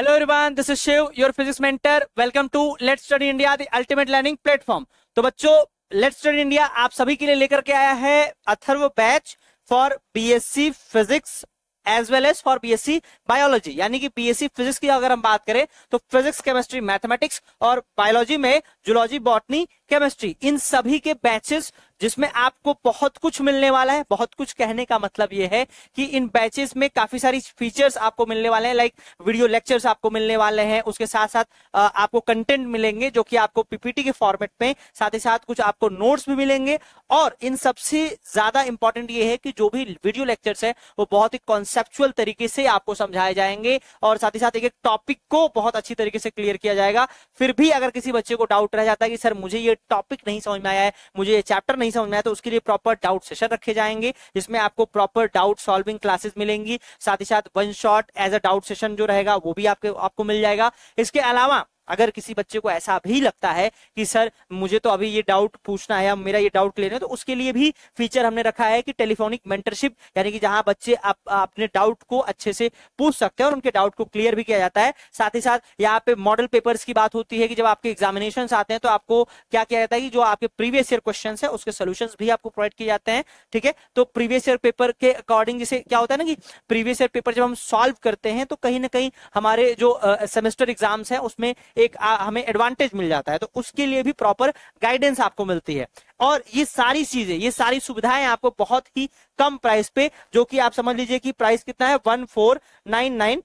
Hello everyone, this is Shiv, your physics mentor. Welcome to Let's Study India, the ultimate learning platform. तो बच्चों, Let's Study India आप सभी के लिए लेकर के आया है Atharva batch for BSc physics as well as for BSc biology. यानी कि बीएससी फिजिक्स की अगर हम बात करें तो फिजिक्स, केमिस्ट्री, मैथमेटिक्स और बायोलॉजी में जूलॉजी, बॉटनी, केमिस्ट्री, इन सभी के बैचेस जिसमें आपको बहुत कुछ मिलने वाला है। बहुत कुछ कहने का मतलब यह है कि इन बैचेस में काफी सारी फीचर्स आपको मिलने वाले हैं, लाइक वीडियो लेक्चर्स आपको मिलने वाले हैं, उसके साथ साथ आपको कंटेंट मिलेंगे जो कि आपको पीपीटी के फॉर्मेट में, साथ ही साथ कुछ आपको नोट्स भी मिलेंगे। और इन सबसे ज्यादा इंपॉर्टेंट ये है कि जो भी वीडियो लेक्चर्स है वो बहुत ही कॉन्सेप्चुअल तरीके से आपको समझाए जाएंगे और साथ ही साथ एक एक टॉपिक को बहुत अच्छी तरीके से क्लियर किया जाएगा। फिर भी अगर किसी बच्चे को डाउट रह जाता है कि सर मुझे ये टॉपिक नहीं समझ में आया है, मुझे ये चैप्टर नहीं समझ में आया, तो उसके लिए प्रॉपर डाउट सेशन रखे जाएंगे जिसमें आपको प्रॉपर डाउट सॉल्विंग क्लासेस मिलेंगी। साथ ही साथ one shot as a doubt session जो रहेगा वो भी आपको मिल जाएगा। इसके अलावा अगर किसी बच्चे को ऐसा भी लगता है कि सर मुझे तो अभी ये डाउट पूछना है या मेरा ये डाउट क्लियर है, तो उसके लिए भी फीचर हमने रखा है कि टेलीफोनिक मेंटरशिप, यानी कि जहां बच्चे अपने डाउट को अच्छे से पूछ सकते हैं और उनके डाउट को क्लियर भी किया जाता है। साथ ही साथ यहाँ पे मॉडल पेपर्स की बात होती है कि जब आपके एग्जामिनेशन आते हैं तो आपको क्या किया जाता है कि जो आपके प्रीवियस ईयर क्वेश्चन है उसके सोल्यूशन भी आपको प्रोवाइड किए जाते हैं। ठीक है, तो प्रीवियस ईयर पेपर के अकॉर्डिंग जैसे क्या होता है ना कि प्रीवियस ईयर पेपर जब हम सॉल्व करते हैं तो कहीं ना कहीं हमारे जो सेमेस्टर एग्जाम्स है उसमें एक हमें एडवांटेज मिल जाता है, तो उसके लिए भी प्रॉपर गाइडेंस आपको मिलती है। और ये सारी चीजें, ये सारी सुविधाएं आपको बहुत ही कम प्राइस पे, जो कि आप समझ लीजिए कि प्राइस कितना है 1499।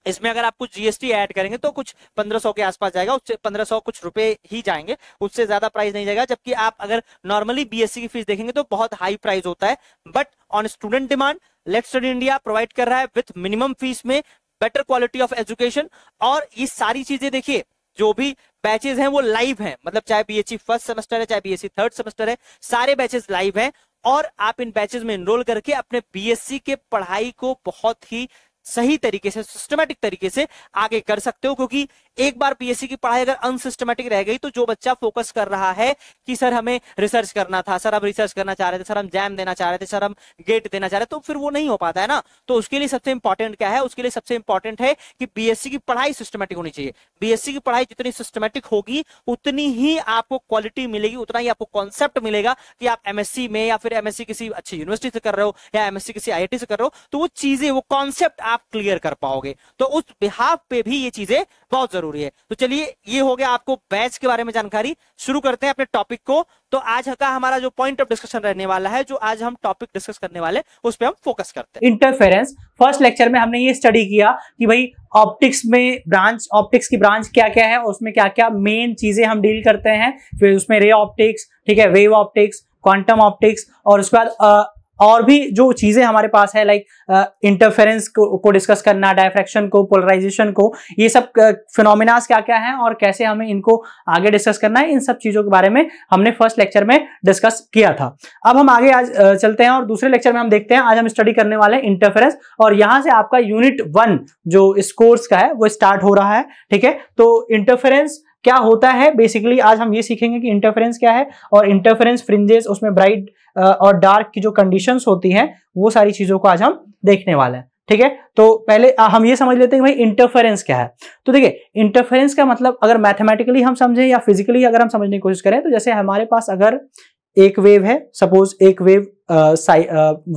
इसमें अगर आप कुछ जीएसटी ऐड करेंगे तो कुछ 1500 के आसपास जाएगा, उससे 1500 कुछ रुपए ही जाएंगे, उससे ज्यादा प्राइस नहीं जाएगा। जबकि आप अगर नॉर्मली बीएससी की फीस देखेंगे तो बहुत हाई प्राइस होता है। But on student demand let's study India provide कर रहा है विथ मिनिमम फीस में बेटर क्वालिटी ऑफ एजुकेशन। और ये सारी चीजें देखिए, जो भी बैचेस हैं वो लाइव हैं, मतलब चाहे बीएससी फर्स्ट सेमेस्टर है, चाहे बीएससी थर्ड सेमेस्टर है, सारे बैचेस लाइव हैं। और आप इन बैचेस में एनरोल करके अपने बीएससी के पढ़ाई को बहुत ही सही तरीके से, सिस्टमैटिक तरीके से आगे कर सकते हो। क्योंकि एक बार बीएससी की पढ़ाई अगर अनसिस्टमैटिक रह गई तो जो बच्चा फोकस कर रहा है कि सर हमें रिसर्च करना था, सर हम रिसर्च करना चाह रहे थे, सर हम जैम देना चाह रहे थे, सर हम गेट देना चाह रहे थे, तो फिर वो नहीं हो पाता है ना। तो उसके लिए सबसे इंपॉर्टेंट क्या है? उसके लिए सबसे इंपॉर्टेंट है कि बीएससी की पढ़ाई सिस्टमैटिक होनी चाहिए। बीएससी की पढ़ाई जितनी सिस्टमैटिक होगी उतनी ही आपको क्वालिटी मिलेगी, उतना ही आपको कॉन्सेप्ट मिलेगा कि आप एमएससी में या फिर एमएससी किसी अच्छी यूनिवर्सिटी से कर रहे हो या एमएससी किसी आईआईटी से कर रहे हो, तो वो चीजें, वो कॉन्सेप्ट आप क्लियर कर पाओगे। तो उस बिहाफ पे भी ये चीजें बहुत जरूरी है। तो चलिए, ये हो गया आपको बैच के बारे में जानकारी। शुरू करते हैं अपने टॉपिक को। तो आज का हमारा जो पॉइंट ऑफ डिस्कशन रहने वाला है, जो आज हम टॉपिक डिस्कस करने वाले, उस पे हम फोकस करते हैं। इंटरफेरेंस। फर्स्ट लेक्चर में हमने ये स्टडी किया कि भाई ऑप्टिक्स में ब्रांच, ऑप्टिक्स की ब्रांच क्या क्या है, उसमें क्या क्या मेन चीजें हम डील करते हैं। फिर उसमें रे ऑप्टिक्स, ठीक है, वेव ऑप्टिक्स, क्वांटम ऑप्टिक्स, और उसके बाद और भी जो चीजें हमारे पास है, लाइक इंटरफेरेंस को डिस्कस करना, डायफ्रैक्शन को, पोलराइजेशन को, ये सब फिनोमिनास क्या क्या हैं और कैसे हमें इनको आगे डिस्कस करना है, इन सब चीजों के बारे में हमने फर्स्ट लेक्चर में डिस्कस किया था। अब हम आगे आज चलते हैं और दूसरे लेक्चर में हम देखते हैं। आज हम स्टडी करने वाले हैं इंटरफेरेंस, और यहां से आपका यूनिट 1 जो इस कोर्स का है वो स्टार्ट हो रहा है। ठीक है, तो इंटरफेरेंस क्या होता है बेसिकली आज हम ये सीखेंगे कि इंटरफेरेंस क्या है, और इंटरफेरेंस फ्रिंजेस, उसमें ब्राइट और डार्क की जो कंडीशंस होती हैं, वो सारी चीजों को आज हम देखने वाले हैं। ठीक है, तो पहले हम ये समझ लेते हैं कि भाई इंटरफेरेंस क्या है। तो देखिए, इंटरफेरेंस का मतलब अगर मैथमेटिकली हम समझें या फिजिकली अगर हम समझने की कोशिश करें, तो जैसे हमारे पास अगर एक वेव है, सपोज एक वेव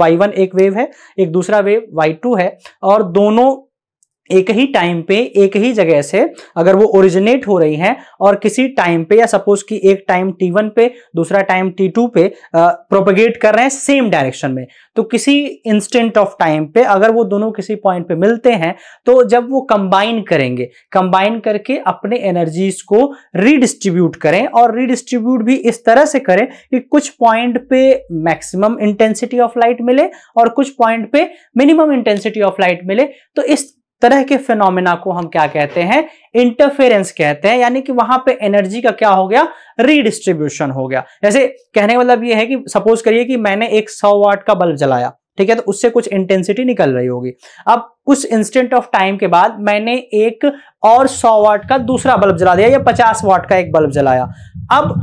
y1 एक वेव है, एक दूसरा वेव y2 है, और दोनों एक ही टाइम पे एक ही जगह से अगर वो ओरिजिनेट हो रही हैं और किसी टाइम पे, या सपोज कि एक टाइम t1 पे दूसरा टाइम t2 पे प्रोपेगेट कर रहे हैं सेम डायरेक्शन में, तो किसी इंस्टेंट ऑफ टाइम पे अगर वो दोनों किसी पॉइंट पे मिलते हैं, तो जब वो कंबाइन करेंगे, कंबाइन करके अपने एनर्जीज को रीडिस्ट्रीब्यूट करें, और रीडिस्ट्रीब्यूट भी इस तरह से करें कि कुछ पॉइंट पे मैक्सिमम इंटेंसिटी ऑफ लाइट मिले और कुछ पॉइंट पे मिनिमम इंटेंसिटी ऑफ लाइट मिले, तो इस तरह के फिनोमेना को हम क्या कहते हैं? इंटरफेरेंस कहते हैं। यानी कि वहां पे एनर्जी का क्या हो गया? रीडिस्ट्रीब्यूशन हो गया। जैसे कहने का मतलब ये है कि सपोज करिए कि मैंने एक 100 वाट का बल्ब जलाया, ठीक है, तो उससे कुछ इंटेंसिटी निकल रही होगी। अब कुछ इंस्टेंट ऑफ टाइम के बाद मैंने एक और 100 वाट का दूसरा बल्ब जला दिया, या 50 वाट का एक बल्ब जलाया। अब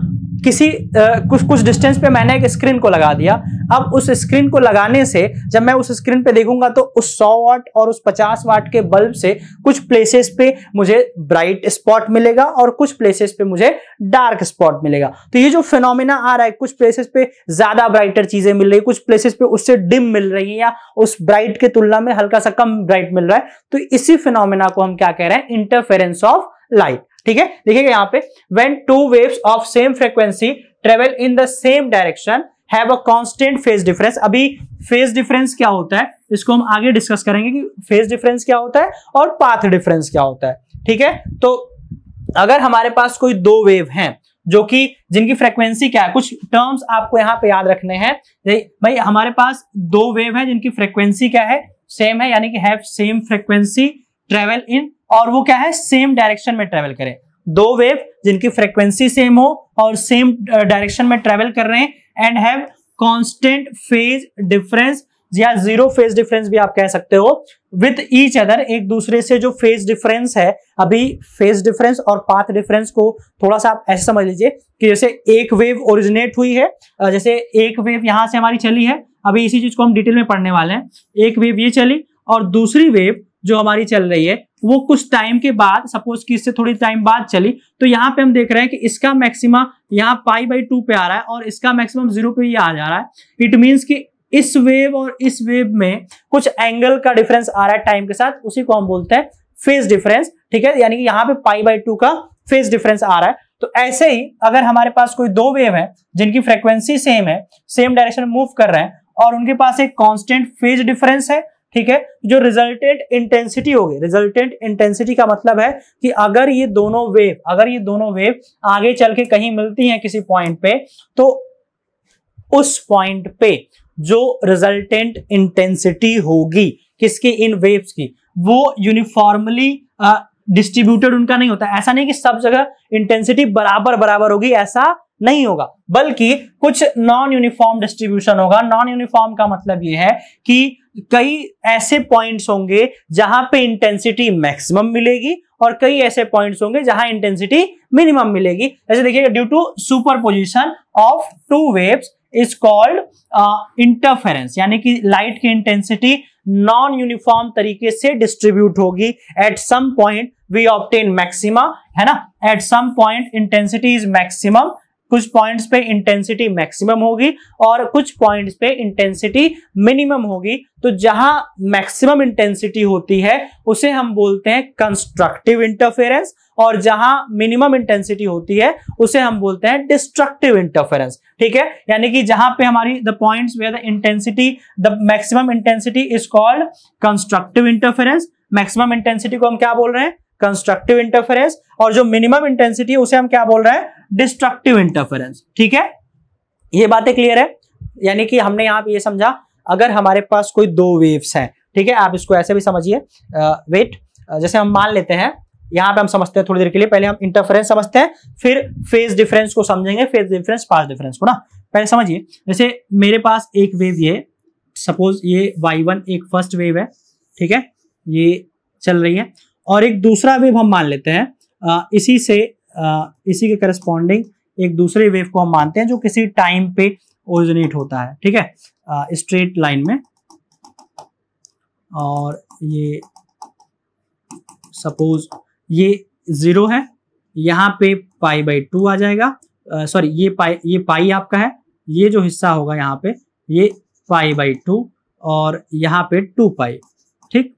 किसी कुछ डिस्टेंस पे मैंने एक स्क्रीन को लगा दिया। अब उस स्क्रीन को लगाने से जब मैं उस स्क्रीन पे देखूंगा तो उस 100 वाट और उस 50 वाट के बल्ब से कुछ प्लेसेस पे मुझे ब्राइट स्पॉट मिलेगा और कुछ प्लेसेस पे मुझे डार्क स्पॉट मिलेगा। तो ये जो फिनोमेना आ रहा है, कुछ प्लेसेस पे ज्यादा ब्राइटर चीजें मिल रही, कुछ प्लेसेस पे उससे डिम मिल रही है या उस ब्राइट के तुलना में हल्का सा कम ब्राइट मिल रहा है, तो इसी फिनोमेना को हम क्या कह रहे हैं, इंटरफेरेंस ऑफ लाइट। ठीक है, देखिएगा यहाँ पे when two waves of same frequency travel in the same direction have a constant phase difference। अभी phase difference क्या होता है इसको हम आगे डिस्कस करेंगे कि phase difference क्या होता है और path difference क्या होता है। ठीक है, तो अगर हमारे पास कोई दो वेव हैं जो कि जिनकी फ्रीक्वेंसी क्या है, कुछ टर्म्स आपको यहाँ पे याद रखने हैं भाई। हमारे पास दो वेव है जिनकी फ्रीक्वेंसी क्या है, सेम है, यानी कि have same frequency travel in, और वो क्या है, सेम डायरेक्शन में ट्रेवल करें। दो वेव जिनकी फ्रीक्वेंसी सेम हो और सेम डायरेक्शन में ट्रेवल कर रहे हैं and have constant phase difference या जीरो फेज डिफरेंस भी आप कह सकते हो विद ईच अदर, एक दूसरे से जो फेज डिफरेंस है। अभी फेज डिफरेंस और पाथ डिफरेंस को थोड़ा सा आप ऐसे समझ लीजिए कि जैसे एक वेव ओरिजिनेट हुई है, जैसे एक वेव यहां से हमारी चली है, अभी इसी चीज को हम डिटेल में पढ़ने वाले हैं। एक वेव ये चली और दूसरी वेव जो हमारी चल रही है वो कुछ टाइम के बाद, सपोज कि इससे थोड़ी टाइम बाद चली, तो यहाँ पे हम देख रहे हैं कि इसका मैक्सिमा यहाँ π/2 पे आ रहा है और इसका मैक्सिमम 0 पे ही आ जा रहा है। इट मींस कि इस वेव और इस वेव में कुछ एंगल का डिफरेंस आ रहा है टाइम के साथ, उसी को हम बोलते हैं फेज डिफरेंस। ठीक है, यानी कि यहाँ पे π/2 का फेज डिफरेंस आ रहा है। तो ऐसे ही अगर हमारे पास कोई दो वेव है जिनकी फ्रीक्वेंसी सेम है, सेम डायरेक्शन में मूव कर रहे हैं और उनके पास एक कांस्टेंट फेज डिफरेंस है, ठीक है, जो रिजल्टेंट इंटेंसिटी होगी। रिजल्टेंट इंटेंसिटी का मतलब है कि अगर ये दोनों वेव आगे चल के कहीं मिलती हैं किसी पॉइंट पे, तो उस पॉइंट पे जो रिजल्टेंट इंटेंसिटी होगी किसकी, इन वेव्स की, वो यूनिफॉर्मली डिस्ट्रीब्यूटेड उनका नहीं होता। ऐसा नहीं कि सब जगह इंटेंसिटी बराबर होगी, ऐसा नहीं होगा, बल्कि कुछ नॉन यूनिफॉर्म डिस्ट्रीब्यूशन होगा। नॉन यूनिफॉर्म का मतलब यह है कि कई ऐसे पॉइंट्स होंगे जहां पे इंटेंसिटी मैक्सिमम मिलेगी और कई ऐसे पॉइंट्स होंगे जहां इंटेंसिटी मिनिमम मिलेगी। जैसे देखिएगा, due to superposition of two waves is called interference, यानी कि लाइट की इंटेंसिटी नॉन यूनिफॉर्म तरीके से डिस्ट्रीब्यूट होगी। At some point we obtain maxima, है ना, at some point intensity is maximum, कुछ पॉइंट्स पे इंटेंसिटी मैक्सिमम होगी और कुछ पॉइंट्स पे इंटेंसिटी मिनिमम होगी। तो जहां मैक्सिमम इंटेंसिटी होती है उसे हम बोलते हैं कंस्ट्रक्टिव इंटरफेरेंस, और जहां मिनिमम इंटेंसिटी होती है उसे हम बोलते हैं डिस्ट्रक्टिव इंटरफेरेंस। ठीक है, यानी कि जहां पे हमारी the points where the intensity, the maximum intensity is called constructive interference. Maximum intensity को हम क्या बोल रहे हैं, कंस्ट्रक्टिव इंटरफेरेंस, और जो मिनिमम इंटेंसिटी है उसे हम क्या बोल रहे हैं, डिस्ट्रक्टिव इंटरफेरेंस। ठीक है, ये बातें क्लियर है। यानी कि हमने यहां पे ये समझा, अगर हमारे पास कोई दो वेव्स हैं, ठीक है, आप इसको ऐसे भी समझिए, वेट, जैसे हम मान लेते हैं, यहां पे हम समझते हैं थोड़ी देर के लिए, पहले हम इंटरफेरेंस समझते हैं, फिर फेज डिफरेंस को समझेंगे, फेज डिफरेंस पाथ डिफरेंस को ना। पहले समझिए, जैसे मेरे पास एक वेव ये, सपोज ये y1 एक फर्स्ट वेव है, ठीक है, ये चल रही है, और एक दूसरा वेव हम मान लेते हैं, इसी के करस्पॉन्डिंग एक दूसरे वेव को हम मानते हैं जो किसी टाइम पे ओरिजिनेट होता है, ठीक है, स्ट्रेट लाइन में, और ये सपोज ये 0 है, यहाँ पे π/2 आ जाएगा, सॉरी ये पाई आपका है, ये जो हिस्सा होगा यहाँ पे ये π/2 और यहाँ पे 2π। ठीक,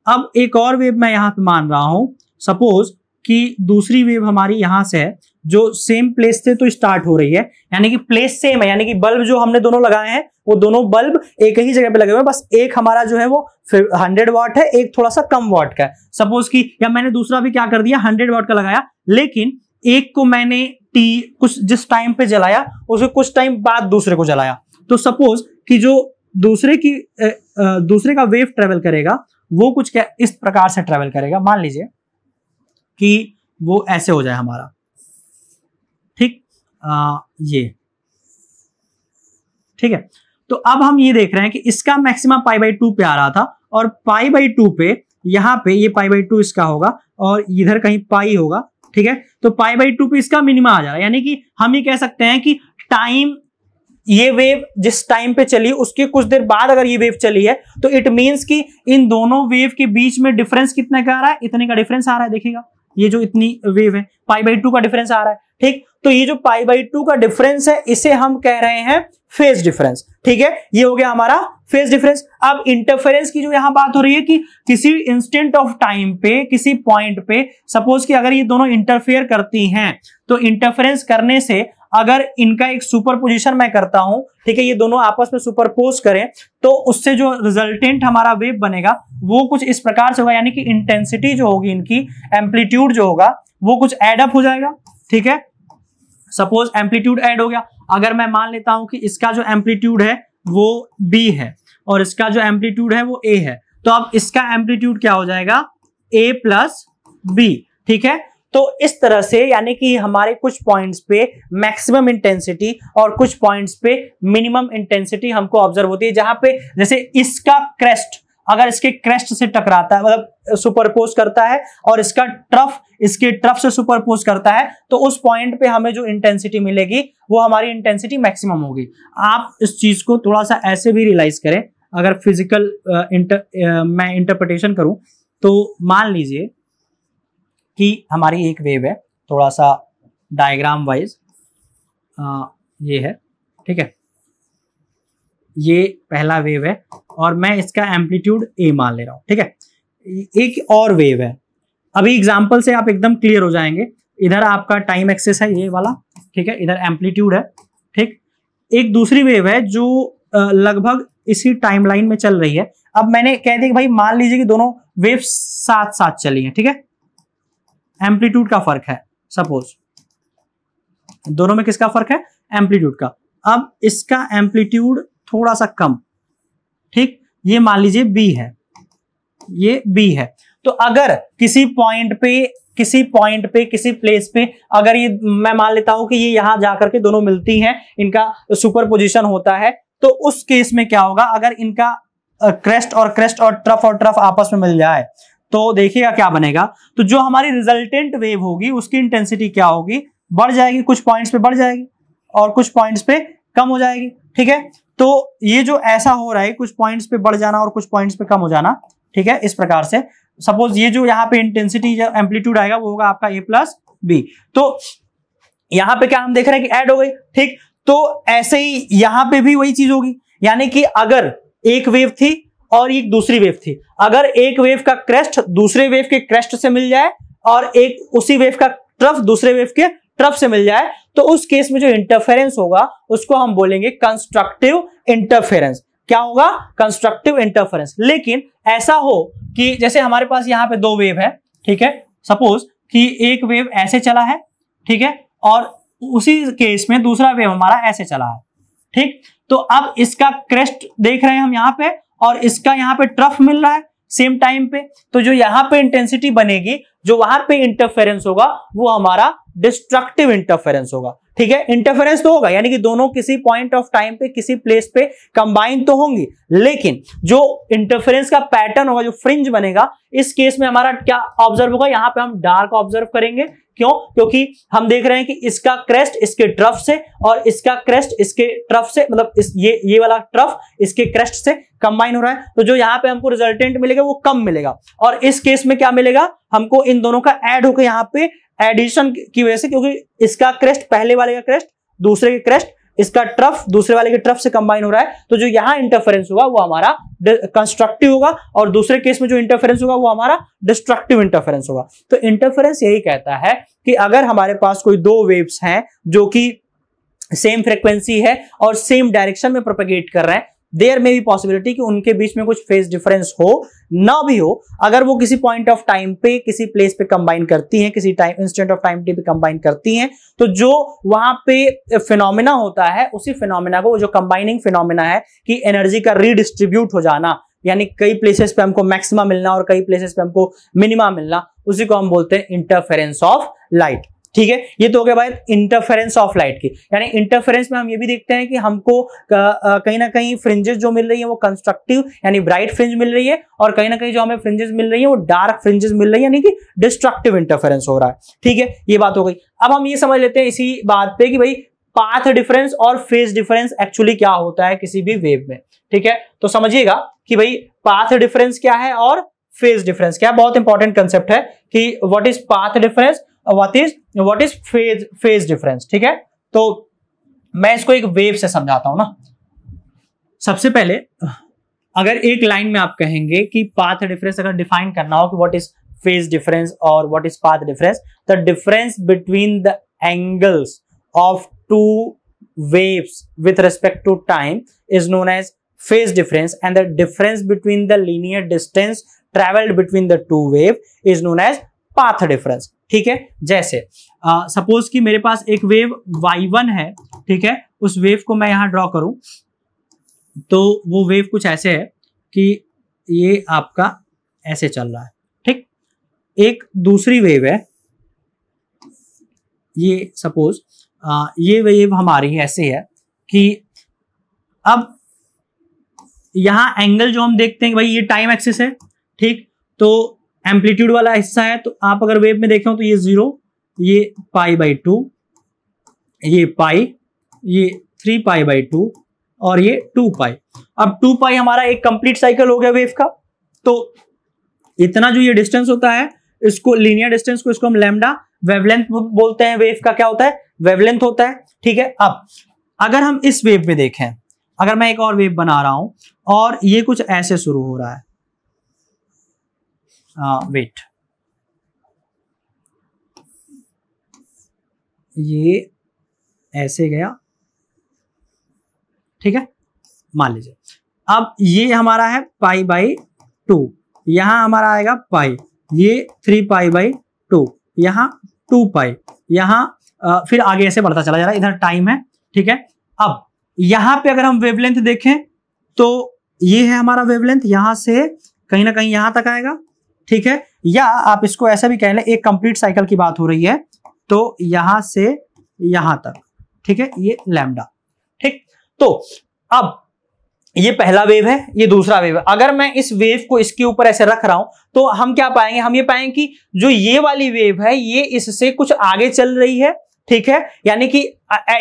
अब एक और वेव मैं यहाँ पे मान रहा हूं, सपोज कि दूसरी वेव हमारी यहां से है जो सेम प्लेस से तो स्टार्ट हो रही है, यानी कि प्लेस सेम है, यानी कि बल्ब जो हमने दोनों लगाए हैं वो दोनों बल्ब एक ही जगह पे लगे हुए हैं, बस एक हमारा जो है वो 100 वाट है, एक थोड़ा सा कम वाट का है। सपोज कि, या मैंने दूसरा भी क्या कर दिया, 100 वाट का लगाया, लेकिन एक को मैंने कुछ जिस टाइम पे जलाया उसे कुछ टाइम बाद दूसरे को जलाया, तो सपोज कि जो दूसरे का वेव ट्रेवल करेगा वो कुछ क्या इस प्रकार से ट्रेवल करेगा। मान लीजिए कि वो ऐसे हो जाए हमारा, ठीक, ये ठीक है। तो अब हम ये देख रहे हैं कि इसका मैक्सिमम π/2 पे आ रहा था, और π/2 पे यहाँ पे ये π/2 इसका होगा और इधर कहीं पाई होगा, ठीक है, तो π/2 पे इसका मिनिमा आ जा रहा है, यानी कि हम ये कह सकते हैं कि टाइम, ये वेव जिस टाइम पे चली उसके कुछ देर बाद अगर ये वेव चली है तो इट मींस कि इन दोनों वेव के बीच में डिफरेंस कितने का आ रहा है, इतने का डिफरेंस आ रहा है। देखिएगा ये जो इतनी वेव है π/2 का डिफरेंस आ रहा है, ठीक। तो ये जो π/2 का डिफरेंस है इसे हम कह रहे हैं फेज डिफरेंस, ठीक है, ये हो गया हमारा फेज डिफरेंस। अब इंटरफेरेंस की जो यहां बात हो रही है कि किसी इंस्टेंट ऑफ टाइम पे, किसी पॉइंट पे सपोज कि अगर ये दोनों इंटरफेयर करती हैं तो इंटरफेरेंस करने से अगर इनका एक सुपरपोजिशन मैं करता हूं, ठीक है, ये दोनों आपस में सुपरपोज करें तो उससे जो रिजल्टेंट हमारा वेव बनेगा वो कुछ इस प्रकार से होगा, यानी कि इंटेंसिटी जो होगी इनकी, एम्पलीट्यूड जो होगा वो कुछ एड अप हो जाएगा, ठीक है। सपोज एम्पलीट्यूड ऐड हो गया, अगर मैं मान लेता हूं कि इसका जो एम्पलीट्यूड है वो b है और इसका जो एम्पलीट्यूड है वो a है, तो अब इसका एम्पलीट्यूड क्या हो जाएगा, a प्लस b, ठीक है। तो इस तरह से यानी कि हमारे कुछ पॉइंट्स पे मैक्सिमम इंटेंसिटी और कुछ पॉइंट्स पे मिनिमम इंटेंसिटी हमको ऑब्जर्व होती है, जहां पे जैसे इसका क्रेस्ट अगर इसके क्रेस्ट से टकराता है, मतलब सुपरपोज करता है, और इसका ट्रफ इसके ट्रफ से सुपरपोज करता है, तो उस पॉइंट पे हमें जो इंटेंसिटी मिलेगी वो हमारी इंटेंसिटी मैक्सिमम होगी। आप इस चीज को थोड़ा सा ऐसे भी रियलाइज करें, अगर फिजिकल मैं इंटरप्रिटेशन करूं तो मान लीजिए कि हमारी एक वेव है, थोड़ा सा डायग्राम वाइज ये है, ठीक है, ये पहला वेव है और मैं इसका एम्पलीट्यूड a मान ले रहा हूं, ठीक है। एक और वेव है, अभी एग्जांपल से आप एकदम क्लियर हो जाएंगे। इधर आपका टाइम एक्सेस है ये वाला, ठीक है, इधर एम्पलीट्यूड है, ठीक। एक दूसरी वेव है जो लगभग इसी टाइमलाइन में चल रही है। अब मैंने कह दिया कि भाई मान लीजिए कि दोनों वेव साथ साथ चली हैं, ठीक है, एम्पलीट्यूड का फर्क है, सपोज दोनों में किसका फर्क है, एम्पलीट्यूड का। अब इसका एम्पलीट्यूड थोड़ा सा कम, ठीक, ये मान लीजिए b है, ये b है। तो अगर किसी पॉइंट पे किसी प्लेस पे अगर ये मैं मान लेता हूं कि ये यहां जाकर के दोनों मिलती हैं, इनका सुपरपोजिशन होता है, तो उस केस में क्या होगा, अगर इनका क्रेस्ट और ट्रफ आपस में मिल जाए तो देखिएगा क्या बनेगा। तो जो हमारी रिजल्टेंट वेव होगी उसकी इंटेंसिटी क्या होगी, बढ़ जाएगी, कुछ पॉइंट्स पे बढ़ जाएगी और कुछ पॉइंट्स पे कम हो जाएगी, ठीक है। तो ये जो ऐसा हो रहा है, कुछ पॉइंट्स पे बढ़ जाना और कुछ पॉइंट्स पे कम हो जाना, ठीक है, इस प्रकार से। सपोज ये जो यहाँ पे इंटेंसिटी जो एम्पलीट्यूड आएगा वो होगा आपका a प्लस b। तो यहाँ पे क्या हम देख रहे हैं कि ऐड हो गई, ठीक। तो ऐसे ही यहाँ पे भी वही चीज होगी, यानी कि अगर एक वेव थी और एक दूसरी वेव थी, अगर एक वेव का क्रेस्ट दूसरे वेव के क्रेस्ट से मिल जाए और एक उसी वेव का ट्रफ दूसरे वेव के ट्रफ से मिल जाए, तो उस केस में जो इंटरफेरेंस होगा उसको हम बोलेंगे कंस्ट्रक्टिव इंटरफेरेंस। क्या होगा, कंस्ट्रक्टिव इंटरफेरेंस। लेकिन ऐसा हो कि जैसे हमारे पास यहाँ पे दो वेव है, ठीक है, सपोज कि एक वेव ऐसे चला है, ठीक है, और उसी केस में दूसरा वेव हमारा ऐसे चला है, ठीक। तो अब इसका क्रेस्ट देख रहे हैं हम यहाँ पे और इसका यहाँ पे ट्रफ मिल रहा है सेम टाइम पे, तो जो यहाँ पे इंटेंसिटी बनेगी, जो वहां पे इंटरफेरेंस होगा वो हमारा डिस्ट्रक्टिव इंटरफेरेंस होगा, ठीक है। इंटरफेरेंस तो होगा यानी कि दोनों किसी पॉइंट ऑफ टाइम पे किसी प्लेस पे कंबाइन तो होंगी, लेकिन जो इंटरफेरेंस का पैटर्न होगा, जो फ्रिंज बनेगा, इस केस में हमारा क्या ऑब्जर्व होगा, यहाँ पे हम डार्क ऑब्जर्व करेंगे। क्यों, क्योंकि हम देख रहे हैं कि इसका क्रेस्ट इसके ट्रफ से और इसका क्रेस्ट इसके ट्रफ से, मतलब ये वाला ट्रफ इसके क्रेस्ट से कंबाइन हो रहा है, तो जो यहाँ पे हमको रिजल्टेंट मिलेगा वो कम मिलेगा। और इस केस में क्या मिलेगा हमको, इन दोनों का ऐड होकर यहाँ पे एडिशन की वजह से, क्योंकि इसका क्रेस्ट पहले वाले का क्रेस्ट दूसरे के क्रेस्ट, इसका ट्रफ दूसरे वाले के ट्रफ से कंबाइन हो रहा है, तो जो यहाँ इंटरफेरेंस होगा वो हमारा कंस्ट्रक्टिव होगा और दूसरे केस में जो इंटरफेरेंस होगा वो हमारा डिस्ट्रक्टिव इंटरफेरेंस होगा। तो इंटरफेरेंस यही कहता है कि अगर हमारे पास कोई दो वेव्स हैं जो कि सेम फ्रीक्वेंसी है और सेम डायरेक्शन में प्रोपेगेट कर रहे हैं, देयर में भी पॉसिबिलिटी कि उनके बीच में कुछ फेज डिफरेंस हो ना भी हो, अगर वो किसी पॉइंट ऑफ टाइम पे किसी प्लेस पे कंबाइन करती हैं, किसी टाइम इंस्टेंट ऑफ टाइम पे कंबाइन करती हैं, तो जो वहां पे फिनोमेना होता है उसी फिनोमेना को, जो कंबाइनिंग फिनोमेना है कि एनर्जी का रीडिस्ट्रीब्यूट हो जाना, यानी कई प्लेसेस पे हमको मैक्सिमा मिलना और कई प्लेसेस पे हमको मिनिमा मिलना, उसी को हम बोलते हैं इंटरफेरेंस ऑफ लाइट। ठीक है, ये तो हो गया बात इंटरफेरेंस ऑफ लाइट की। यानी इंटरफेरेंस में हम ये भी देखते हैं कि हमको कहीं ना कहीं फ्रिंजेस जो मिल रही है वो कंस्ट्रक्टिव यानी ब्राइट फ्रिंज मिल रही है, और कहीं ना कहीं जो हमें फ्रिंजेस मिल रही है वो डार्क फ्रिंजेस मिल रही है, यानी कि डिस्ट्रक्टिव इंटरफेरेंस हो रहा है। ठीक है, ये बात हो गई। अब हम ये समझ लेते हैं इसी बात पे कि भाई पाथ डिफरेंस और फेज डिफरेंस एक्चुअली क्या होता है किसी भी वेव में। ठीक है, तो समझिएगा कि भाई पाथ डिफरेंस क्या है और फेज डिफरेंस क्या है। बहुत इंपॉर्टेंट कंसेप्ट है कि what is path difference, what is phase difference. ठीक है, तो मैं इसको एक वेव से समझाता हूं ना। सबसे पहले अगर एक लाइन में आप कहेंगे कि पाथ डिफरेंस अगर डिफाइन करना हो कि व्हाट इज फेज डिफरेंस और what is path difference, the difference between the angles of two waves with respect to time is known as phase difference, and the difference between the linear distance traveled between the two wave is known as path difference। ठीक है, जैसे suppose कि मेरे पास एक wave y1 है, ठीक है, उस वेव को मैं यहां ड्रॉ करूं तो वो वेव कुछ ऐसे है कि ये आपका ऐसे चल रहा है। ठीक, एक दूसरी वेव है, ये सपोज ये वेव हमारी ऐसे है कि अब यहां एंगल जो हम देखते हैं भाई ये टाइम एक्सिस है। ठीक, तो एम्पलीट्यूड वाला हिस्सा है, तो आप अगर वेव में देखें तो ये 0, ये π/2, ये पाई, ये 3π/2 और ये 2π। अब 2π हमारा एक कंप्लीट साइकिल हो गया वेव का। तो इतना जो ये डिस्टेंस होता है इसको लीनियर डिस्टेंस को इसको हम लैम्डा वेवलेंथ बोलते हैं। वेव का क्या होता है, वेवलेंथ होता है। ठीक है, अब अगर हम इस वेव में देखें, अगर मैं एक और वेव बना रहा हूं और ये कुछ ऐसे शुरू हो रहा है, वेट, ये ऐसे गया, ठीक है, मान लीजिए अब ये हमारा है π/2, यहां हमारा आएगा पाई, ये 3π/2, यहां 2π, यहां फिर आगे ऐसे बढ़ता चला जा रहा है, इधर टाइम है। ठीक है, अब यहां पे अगर हम वेवलेंथ देखें तो ये है हमारा वेवलेंथ, यहां से कहीं ना कहीं यहां तक आएगा। ठीक है, या आप इसको ऐसा भी कह लें, एक कंप्लीट साइकिल की बात हो रही है तो यहां से यहां तक। ठीक है, ये लैम्डा। ठीक, तो अब ये पहला वेव है, ये दूसरा वेव है। अगर मैं इस वेव को इसके ऊपर ऐसे रख रहा हूं तो हम क्या पाएंगे, हम ये पाएंगे कि जो ये वाली वेव है ये इससे कुछ आगे चल रही है। ठीक है, यानी कि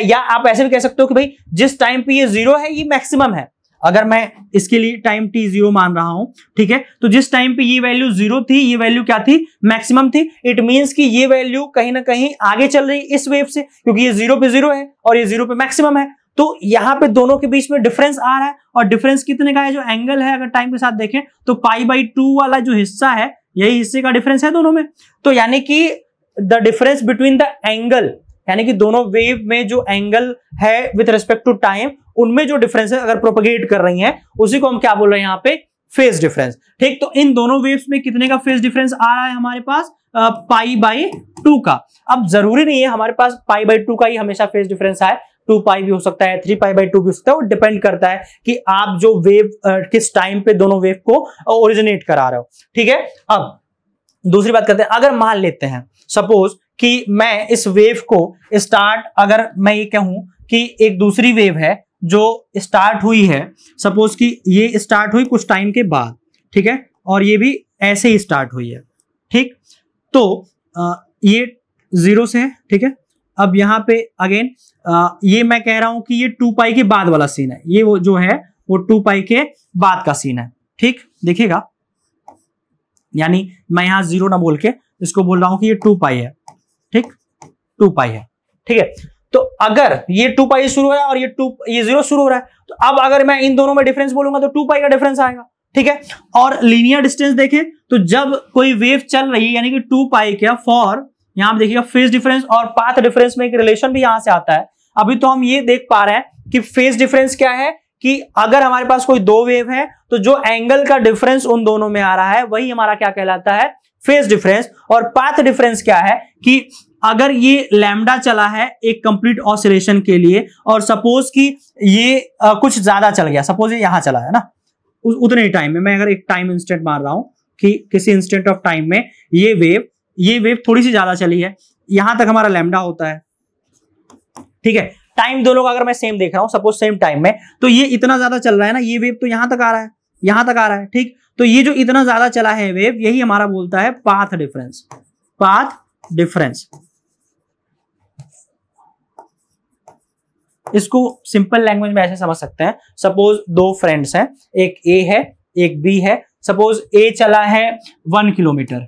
या आप ऐसे भी कह सकते हो कि भाई जिस टाइम पे ये 0 है ये मैक्सिमम है। अगर मैं इसके लिए टाइम t 0 मान रहा हूं, ठीक है, तो जिस टाइम पे ये वैल्यू 0 थी, ये वैल्यू क्या थी, मैक्सिमम थी। इट मींस कि ये वैल्यू कहीं ना कहीं आगे चल रही इस वेव से, क्योंकि ये 0 पे 0 है और ये 0 पे मैक्सिमम है। तो यहां पे दोनों के बीच में डिफरेंस आ रहा है, और डिफरेंस कितने का है, जो एंगल है अगर टाइम के साथ देखें तो π/2 वाला जो हिस्सा है यही हिस्से का डिफरेंस है दोनों में। तो यानी कि the difference between the angle, यानी कि दोनों वेव में जो एंगल है विद रिस्पेक्ट टू टाइम, उनमें जो डिफरेंस है अगर प्रोपगेट कर रही हैं उसी को हम क्या बोल रहे हैं यहाँ पे, फेज डिफरेंस। ठीक, तो इन दोनों वेव्स में कितने का फेज डिफरेंस आ रहा है हमारे पास, π/2 का। अब जरूरी नहीं है हमारे पास π/2 का ही हमेशा फेज डिफरेंस आए, 2π भी हो सकता है, 3π/2 भी हो सकता है। वो डिपेंड करता है कि आप जो वेव किस टाइम पे दोनों वेव को ओरिजिनेट करा रहे हो। ठीक है, अब दूसरी बात करते हैं। अगर मान लेते हैं सपोज कि मैं इस वेव को स्टार्ट, अगर मैं ये कहूं कि एक दूसरी वेव है जो स्टार्ट हुई है, सपोज कि ये स्टार्ट हुई कुछ टाइम के बाद, ठीक है, और ये भी ऐसे ही स्टार्ट हुई है। ठीक, तो ये 0 से है। ठीक है, अब यहां पे अगेन ये मैं कह रहा हूं कि ये 2π के बाद वाला सीन है, ये वो जो है वो 2π के बाद का सीन है। ठीक, देखिएगा, यानी मैं यहां 0 ना बोल के इसको बोल रहा हूं कि ये 2π है। ठीक, 2π है। ठीक है, तो अगर ये 2π शुरू हो रहा है और ये 0 शुरू हो रहा है, तो अब अगर मैं इन दोनों में डिफरेंस बोलूंगा तो 2π का डिफरेंस आएगा। ठीक है, और लीनियर डिस्टेंस देखें तो जब कोई वेव चल रही है यानी कि 2π क्या फॉर, यहां पे देखिएगा फेज डिफरेंस और पाथ डिफरेंस में एक रिलेशन भी यहां से आता है। अभी तो हम ये देख पा रहे हैं कि फेज डिफरेंस क्या है, कि अगर हमारे पास कोई दो वेव है तो जो एंगल का डिफरेंस उन दोनों में आ रहा है वही हमारा क्या कहलाता है, फेज डिफरेंस। और पाथ डिफरेंस क्या है कि अगर ये लैम्डा चला है एक कंप्लीट ऑसिलेशन के लिए और सपोज कि ये कुछ ज्यादा चल गया, सपोज ये यहां चला है ना, उतने टाइम में मैं अगर एक टाइम इंस्टेंट मान रहा हूं कि किसी इंस्टेंट ऑफ टाइम में ये वेव थोड़ी सी ज्यादा चली है, यहां तक हमारा लैम्डा होता है, ठीक है। टाइम दोनों का अगर मैं सेम देख रहा हूं, सपोज सेम टाइम में, तो ये इतना ज्यादा चल रहा है ना, ये वेव तो यहां तक आ रहा है, यहां तक आ रहा है, ठीक। तो ये जो इतना ज्यादा चला है वेव, यही हमारा बोलता है पाथ डिफरेंस, पाथ डिफरेंस। इसको सिंपल लैंग्वेज में ऐसे समझ सकते हैं, सपोज दो फ्रेंड्स हैं, एक ए है एक बी है। सपोज ए चला है 1 किलोमीटर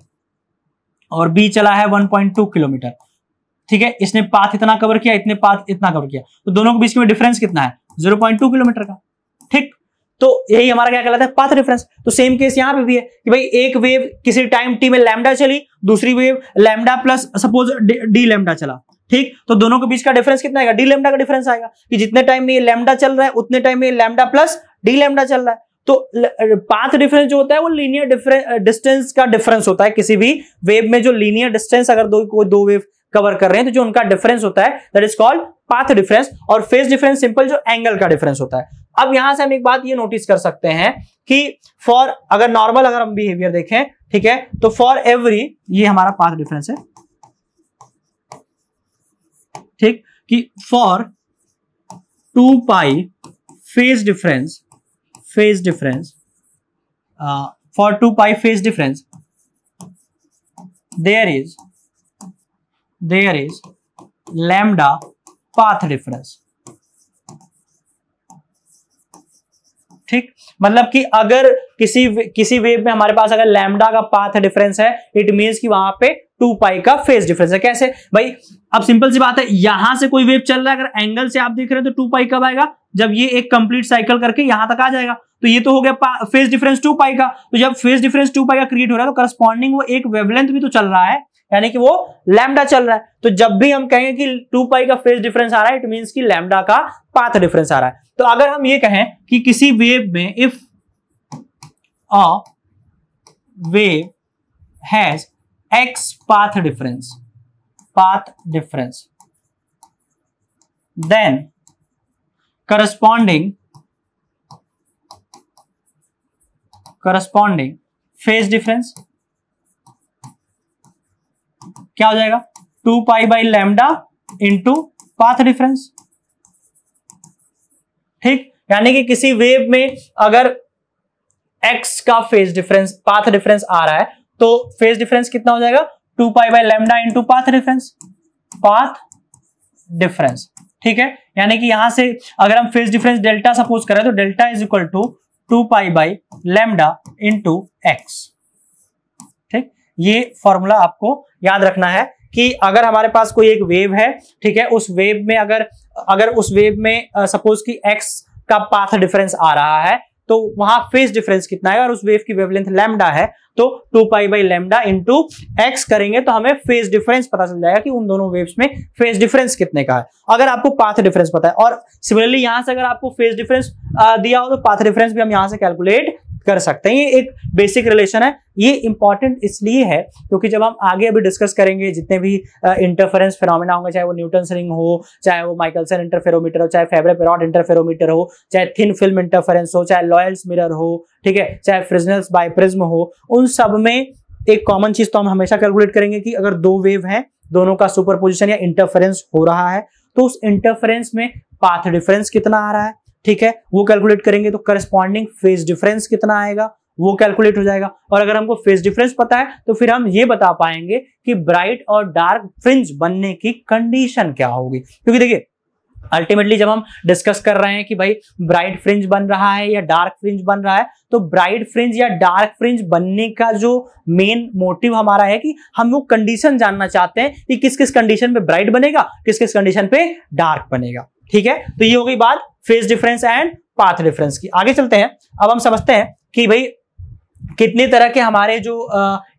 और बी चला है 1.2 किलोमीटर, ठीक है। इसने पाथ इतना कवर किया, इतने पाथ इतना कवर किया, तो दोनों के बीच में डिफरेंस कितना है, 0.2 किलोमीटर का, ठीक। तो यही हमारा क्या कहलाता है, पाथ डिफरेंस। तो सेम केस यहां पे भी है कि भाई एक वेव किसी टाइम टी में लैम्डा चली, दूसरी wave lambda plus suppose D lambda चला, ठीक। तो दोनों के बीच का डिफरेंस कितना आएगा, डी लैम्डा का डिफरेंस आएगा, कि जितने टाइम में ये लैम्डा चल रहा है उतने टाइम में लैम्डा प्लस डी लैम्डा चल रहा है। तो पाथ डिफरेंस जो होता है वो लीनियर डिस्टेंस का डिफरेंस होता है। किसी भी वेव में जो लीनियर डिस्टेंस अगर दो वेव कवर कर रहे हैं तो जो उनका डिफरेंस होता है that is called path difference. और फेज डिफरेंस सिंपल जो एंगल का डिफरेंस होता है। अब यहां से हम एक बात ये नोटिस कर सकते हैं कि फॉर अगर नॉर्मल अगर हम बिहेवियर देखें, ठीक है, तो फॉर एवरी, ये हमारा पाथ डिफरेंस है, ठीक, कि for 2 pi phase difference, for 2 pi phase difference there is lambda path difference, ठीक। मतलब कि अगर किसी वेव में हमारे पास अगर लैम्डा का पाथ डिफरेंस है, इट मींस कि वहां पे 2 पाई का फेज डिफरेंस है। कैसे भाई, अब सिंपल सी बात है, यहां से कोई वेव चल रहा है, अगर एंगल से आप देख रहे हैं तो 2 पाई कब आएगा, जब ये एक कंप्लीट साइकिल करके यहां तक आ जाएगा। तो ये तो हो गया फेज डिफरेंस 2 पाई का। तो जब फेज डिफरेंस 2 पाई का क्रिएट हो रहा है तो करस्पॉन्डिंग वो एक वेवलेंथ भी तो चल रहा है, यानी कि वो लैम्डा चल रहा है। तो जब भी हम कहेंगे कि 2 पाई का फेज डिफरेंस आ रहा है, इट मींस कि लैम्डा का पाथ डिफरेंस आ रहा है। तो अगर हम ये कहें कि किसी वेव में if a wave has x path difference, then corresponding phase difference क्या हो जाएगा, 2 pi by lambda into path difference, ठीक। यानी कि किसी वेव में अगर x का फेज डिफरेंस, पाथ डिफरेंस आ रहा है, तो फेज डिफरेंस कितना हो जाएगा, 2 pi by lambda into path difference, ठीक है। यानी कि यहां से अगर हम फेज डिफरेंस डेल्टा सपोज करें तो delta is equal to 2 pi by lambda into x, ठीक। ये फॉर्मूला आपको याद रखना है कि अगर हमारे पास कोई एक वेव है, ठीक है, उस वेव में अगर उस वेव में सपोज कि x का पाथ डिफरेंस आ रहा है, तो वहां फेज डिफरेंस कितना है, और उस वेव की वेवलेंथ लैम्डा है, तो 2 pi by lambda into x करेंगे तो हमें फेज डिफरेंस पता चल जाएगा कि उन दोनों वेव्स में फेज डिफरेंस कितने का है, अगर आपको पाथ डिफरेंस पता है। और सिमिलरली यहां से अगर आपको फेज डिफरेंस दिया हो तो पाथ डिफरेंस भी हम यहां से कैलकुलेट कर सकते हैं। ये एक बेसिक रिलेशन है। ये इंपॉर्टेंट इसलिए है क्योंकि जब हम आगे अभी डिस्कस करेंगे जितने भी इंटरफेरेंस फिनोमेना होंगे, चाहे वो न्यूटन्स रिंग हो, चाहे वो माइकलसन इंटरफेरोमीटर हो, चाहे फेबरे-पेरॉट इंटरफेरोमीटर हो, चाहे थिन फिल्म इंटरफेरेंस हो, चाहे लॉयल्स मिरर हो, ठीक है, चाहे फ्रिजनेल्स बाइप्रिज्म हो, उन सब में एक कॉमन चीज तो हम हमेशा कैलकुलेट करेंगे कि अगर दो वेव हैं, दोनों का सुपरपोजिशन या इंटरफेरेंस हो रहा है, तो उस इंटरफेरेंस में पाथ डिफरेंस कितना आ रहा है, ठीक है, वो कैलकुलेट करेंगे। तो करस्पॉन्डिंग फेज डिफरेंस कितना आएगा वो कैलकुलेट हो जाएगा। और अगर हमको फेज डिफरेंस पता है तो फिर हम ये बता पाएंगे कि ब्राइट और डार्क फ्रिंज बनने की कंडीशन क्या होगी। क्योंकि देखिए अल्टीमेटली जब हम डिस्कस कर रहे हैं कि भाई ब्राइट फ्रिंज बन रहा है या डार्क फ्रिंज बन रहा है, तो ब्राइट फ्रिंज या डार्क फ्रिंज बनने का जो मेन मोटिव हमारा है कि हम वो कंडीशन जानना चाहते हैं कि किस किस कंडीशन पे ब्राइट बनेगा, किस किस कंडीशन पे डार्क बनेगा, ठीक है। तो ये हो गई बात phase difference and path difference की। आगे चलते हैं, अब हम समझते हैं कि भाई कितने तरह के हमारे जो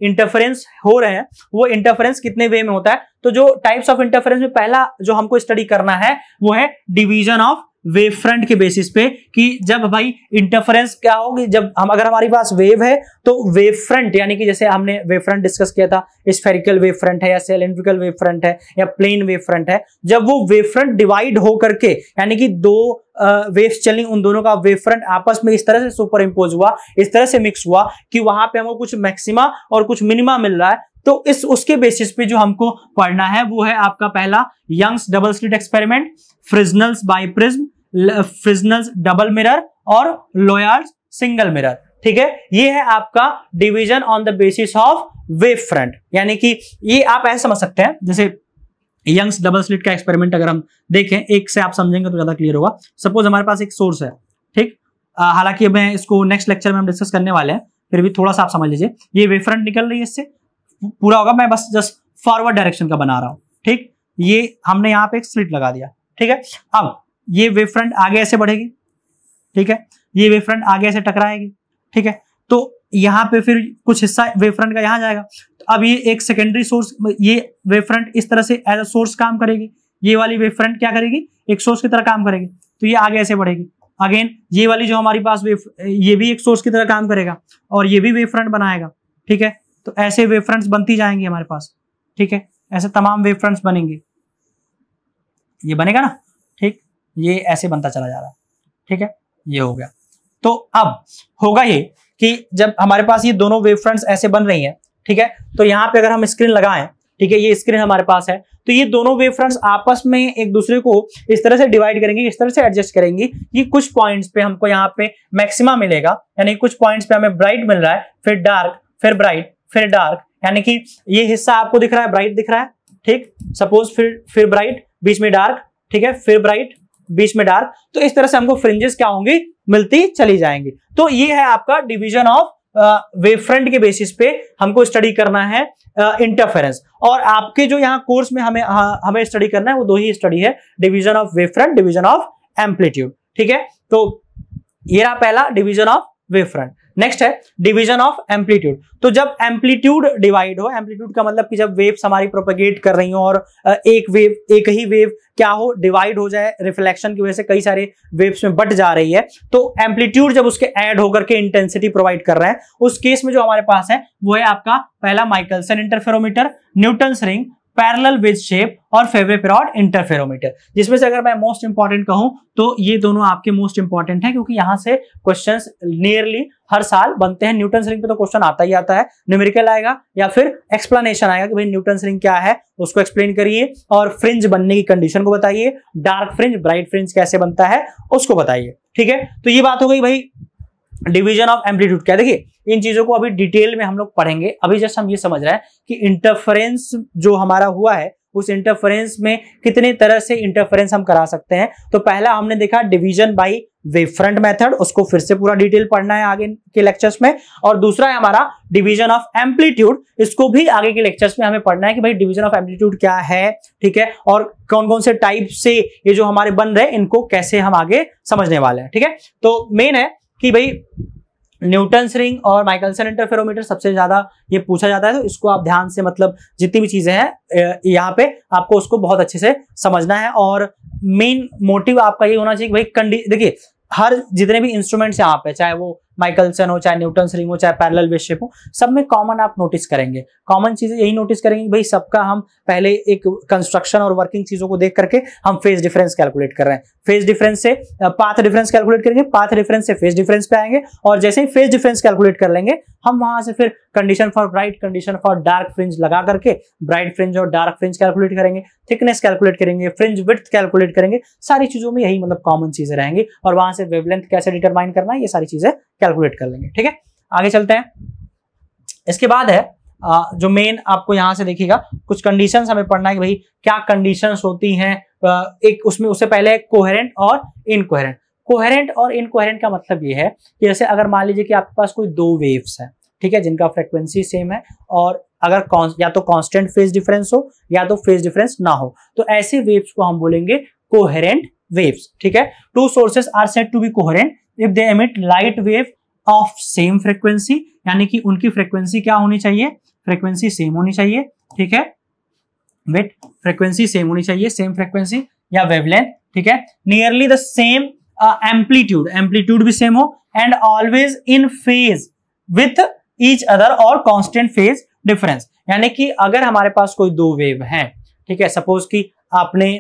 इंटरफेरेंस हो रहे हैं वो इंटरफेरेंस कितने वे में होता है। तो जो टाइप्स ऑफ इंटरफेरेंस में पहला जो हमको स्टडी करना है वो है डिवीजन ऑफ वेव फ्रंट के बेसिस पे, कि जब भाई इंटरफेरेंस क्या होगी, जब हम अगर हमारे पास वेव है तो वेव फ्रंट, यानी कि जैसे हमने वेव फ्रंट डिस्कस किया था, स्फेरिकल वेव फ्रंट है या सिलिंड्रिकल वेव फ्रंट है या प्लेन वेव फ्रंट है, जब वो वेव फ्रंट डिवाइड हो करके यानी कि दो वेव्स चली, उन दोनों का वेव फ्रंट आपस में इस तरह से सुपर इंपोज हुआ, इस तरह से मिक्स हुआ कि वहां पे हमको कुछ मैक्सिमा और कुछ मिनिमा मिल रहा है, तो इस उसके बेसिस पे जो हमको पढ़ना है वो है आपका पहला Young's double slit experiment, Fresnel's biprism, Fresnel's double mirror और लोयर्स सिंगल मिरर। ठीक है, ये है आपका division on the basis of wavefront. यानी कि ये आप ऐसे समझ सकते हैं, जैसे यंग्स डबल स्लिट का एक्सपेरिमेंट अगर हम देखें, एक से आप समझेंगे तो ज्यादा क्लियर होगा। सपोज हमारे पास एक सोर्स है, ठीक, हालांकि मैं इसको नेक्स्ट लेक्चर में हम डिस्कस करने वाले हैं, फिर भी थोड़ा सा आप समझ लीजिए। ये वेव फ्रंट निकल रही है, इससे पूरा होगा, मैं बस जस्ट फॉरवर्ड डायरेक्शन का बना रहा हूं। ठीक, ये हमने यहाँ पे एक स्लिट लगा दिया। ठीक है, अब ये वेव फ्रंट आगे ऐसे बढ़ेगी। ठीक है, ये वेव फ्रंट आगे ऐसे टकराएगी। ठीक है, तो यहाँ पे फिर कुछ हिस्सा वेव फ्रंट का यहाँ जाएगा। तो अब ये एक सेकेंडरी सोर्स, ये वेव फ्रंट इस तरह से एज अ सोर्स काम करेगी, ये वाली वेव फ्रंट क्या करेगी, एक सोर्स की तरह काम करेगी, तो ये आगे ऐसे बढ़ेगी। अगेन ये वाली जो हमारी पास वेव, ये भी एक सोर्स की तरह काम करेगा और ये भी वेव फ्रंट बनाएगा। ठीक है, तो ऐसे वेव फ्रंट्स बनती जाएंगी हमारे पास। ठीक है, ऐसे तमाम वेव फ्रंट्स बनेंगे, ये बनेगा ना। ठीक, ये ऐसे बनता चला जा रहा है। ठीक है, ये हो गया। तो अब होगा ये कि जब हमारे पास ये दोनों वेव फ्रंट्स ऐसे बन रही हैं, ठीक है, तो यहाँ पे अगर हम स्क्रीन लगाएं, ठीक है, ये स्क्रीन हमारे पास है, तो ये दोनों वेव फ्रंट्स आपस में एक दूसरे को इस तरह से डिवाइड करेंगे, इस तरह से एडजस्ट करेंगी कि कुछ पॉइंट्स पे हमको यहाँ पे मैक्सिमा मिलेगा, यानी कुछ पॉइंट्स पे हमें ब्राइट मिल रहा है, फिर डार्क, फिर ब्राइट, फिर डार्क, यानी कि ये हिस्सा आपको दिख रहा है, ब्राइट दिख रहा है। ठीक, सपोज फिर ब्राइट, बीच में डार्क, ठीक है, फिर ब्राइट, बीच में डार्क। तो इस तरह से हमको फ्रिंजेस क्या होंगी, मिलती चली जाएंगी। तो ये है आपका डिवीजन ऑफ वेव फ्रंट के बेसिस पे हमको स्टडी करना है इंटरफेरेंस। और आपके जो यहाँ कोर्स में हमें स्टडी करना है वो दो ही स्टडी है, division of wave front, division of amplitude. ठीक है, तो ये रहा पहला division of wave front. Next है डिवीजन ऑफ एम्पलीट्यूड। तो जब एम्पलीट्यूड डिवाइड हो, एम्पलीट्यूड का मतलब कि जब वेव्स हमारी प्रोपेगेट कर रही हो और एक ही वेव क्या हो, डिवाइड हो जाए, रिफ्लेक्शन की वजह से कई सारे वेव्स में बट जा रही है, तो एम्पलीट्यूड जब उसके ऐड होकर के इंटेंसिटी प्रोवाइड कर रहे हैं, उस केस में जो हमारे पास है वो है आपका पहला Michelson interferometer, Newton's ring, parallel with shape और फेवरेपिरॉड इंटरफेरोमीटर। जिसमें से अगर मैं मोस्ट इंपॉर्टेंट कहूं तो ये दोनों आपके मोस्ट इंपॉर्टेंट है, क्योंकि यहां से क्वेश्चंस नियरली हर साल बनते हैं। न्यूटन्स रिंग पे तो क्वेश्चन आता ही आता है, न्यूमेरिकल आएगा या फिर एक्सप्लेनेशन आएगा कि भाई न्यूटन्स रिंग क्या है, उसको एक्सप्लेन करिए और फ्रिंज बनने की कंडीशन को बताइए, डार्क फ्रिंज, ब्राइट फ्रिंज कैसे बनता है उसको बताइए। ठीक है, तो ये बात हो गई भाई डिवीजन ऑफ एम्पलीट्यूड क्या। देखिए इन चीजों को अभी डिटेल में हम लोग पढ़ेंगे, अभी जस्ट हम ये समझ रहे हैं कि इंटरफेरेंस जो हमारा हुआ है उस इंटरफेरेंस में कितने तरह से इंटरफेरेंस हम करा सकते हैं। तो पहला हमने देखा division by wave front method, उसको फिर से पूरा डिटेल पढ़ना है आगे के लेक्चर्स में। और दूसरा है हमारा डिवीजन ऑफ एम्पलीट्यूड, इसको भी आगे के लेक्चर्स में हमें पढ़ना है कि भाई डिवीजन ऑफ एम्पलीट्यूड क्या है, ठीक है, और कौन कौन से टाइप से ये जो हमारे बन रहे हैं इनको कैसे हम आगे समझने वाले हैं। ठीक है, तो मेन है कि भाई न्यूटन्स रिंग और माइकलसन इंटरफेरोमीटर सबसे ज्यादा ये पूछा जाता है, तो इसको आप ध्यान से, मतलब जितनी भी चीजें हैं यहाँ पे आपको उसको बहुत अच्छे से समझना है। और मेन मोटिव आपका ये होना चाहिए कि भाई देखिए हर जितने भी इंस्ट्रूमेंट्स यहाँ पे, चाहे वो माइकलसन हो, चाहे न्यूटन्स रिंग हो, चाहे पैरेलल विद शेप हो, सब में कॉमन आप नोटिस करेंगे, कॉमन चीजें यही नोटिस करेंगे कि भाई सबका हम पहले एक कंस्ट्रक्शन और वर्किंग चीजों को देख करके हम फेज डिफरेंस कैलकुलेट कर रहे हैं, फेज डिफरेंस से पाथ डिफरेंस कैलकुलेट करेंगे, पाथ डिफरेंस से फेज डिफरेंस पे आएंगे, और जैसे ही फेज डिफरेंस कैलकुलेट कर लेंगे हम वहां से फिर condition for bright, condition for dark fringe लगा करके ब्राइट फ्रिंज और डार्क फ्रिंज कैलकुलेट करेंगे, थिकनेस कैलकुलेट करेंगे, फ्रिंज विड्थ कैलकुलेट करेंगे। सारी चीजों में यही मतलब कॉमन चीजें रहेंगी, और वहां से वेवलेंथ कैसे डिटरमाइन करना है ये सारी चीजें कैलकुलेट कर लेंगे। ठीक है, आगे चलते हैं। इसके बाद है जो मेन आपको यहां से देखिएगा कुछ कंडीशंस हमें पढ़ना है कि भाई क्या कंडीशंस होती हैं। एक उसमें उससे पहले कोहेरेंट और इनकोहेरेंट। कोहेरेंट और इनकोहेरेंट का मतलब ये है कि जैसे अगर मान लीजिए कि आपके पास कोई दो वेव्स है, ठीक है, जिनका फ्रीक्वेंसी सेम है और अगर या तो कांस्टेंट फेज डिफरेंस हो या तो फेज डिफरेंस ना हो, तो ऐसे वेव्स को हम बोलेंगे कोहेरेंट वेव्स। ठीक है, two sources are said to be coherent if they emit light wave of same frequency, यानी कि उनकी फ्रीक्वेंसी क्या होनी चाहिए, फ्रीक्वेंसी सेम होनी चाहिए। ठीक है, वेट फ्रीक्वेंसी सेम होनी चाहिए, सेम फ्रीक्वेंसी या वेवलेंथ। ठीक है, nearly the same amplitude, amplitude भी सेम हो, and always in phase with each other और कांस्टेंट फेज डिफरेंस। यानी कि अगर हमारे पास कोई दो वेव हैं, ठीक है, सपोज कि आपने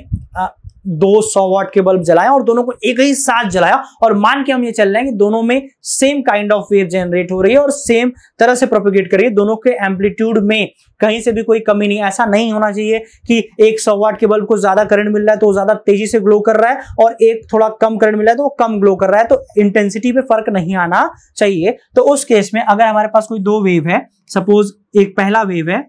200 वाट के बल्ब जलाया और दोनों को एक ही साथ जलाया और मान के हम ये चल रहे हैं कि दोनों में same kind of wave generate हो रही है और सेम तरह से प्रोपेगेट कर रही है, दोनों के एम्पलीट्यूड में कहीं से भी कोई कमी नहीं। ऐसा नहीं होना चाहिए कि 100 वाट के बल्ब को ज्यादा करंट मिल रहा है तो वो ज्यादा तेजी से ग्लो कर रहा है और एक थोड़ा कम करंट मिल रहा है तो वो कम ग्लो कर रहा है, तो इंटेंसिटी पे फर्क नहीं आना चाहिए। तो उस केस में अगर हमारे पास कोई दो वेव है, सपोज एक पहला वेव है,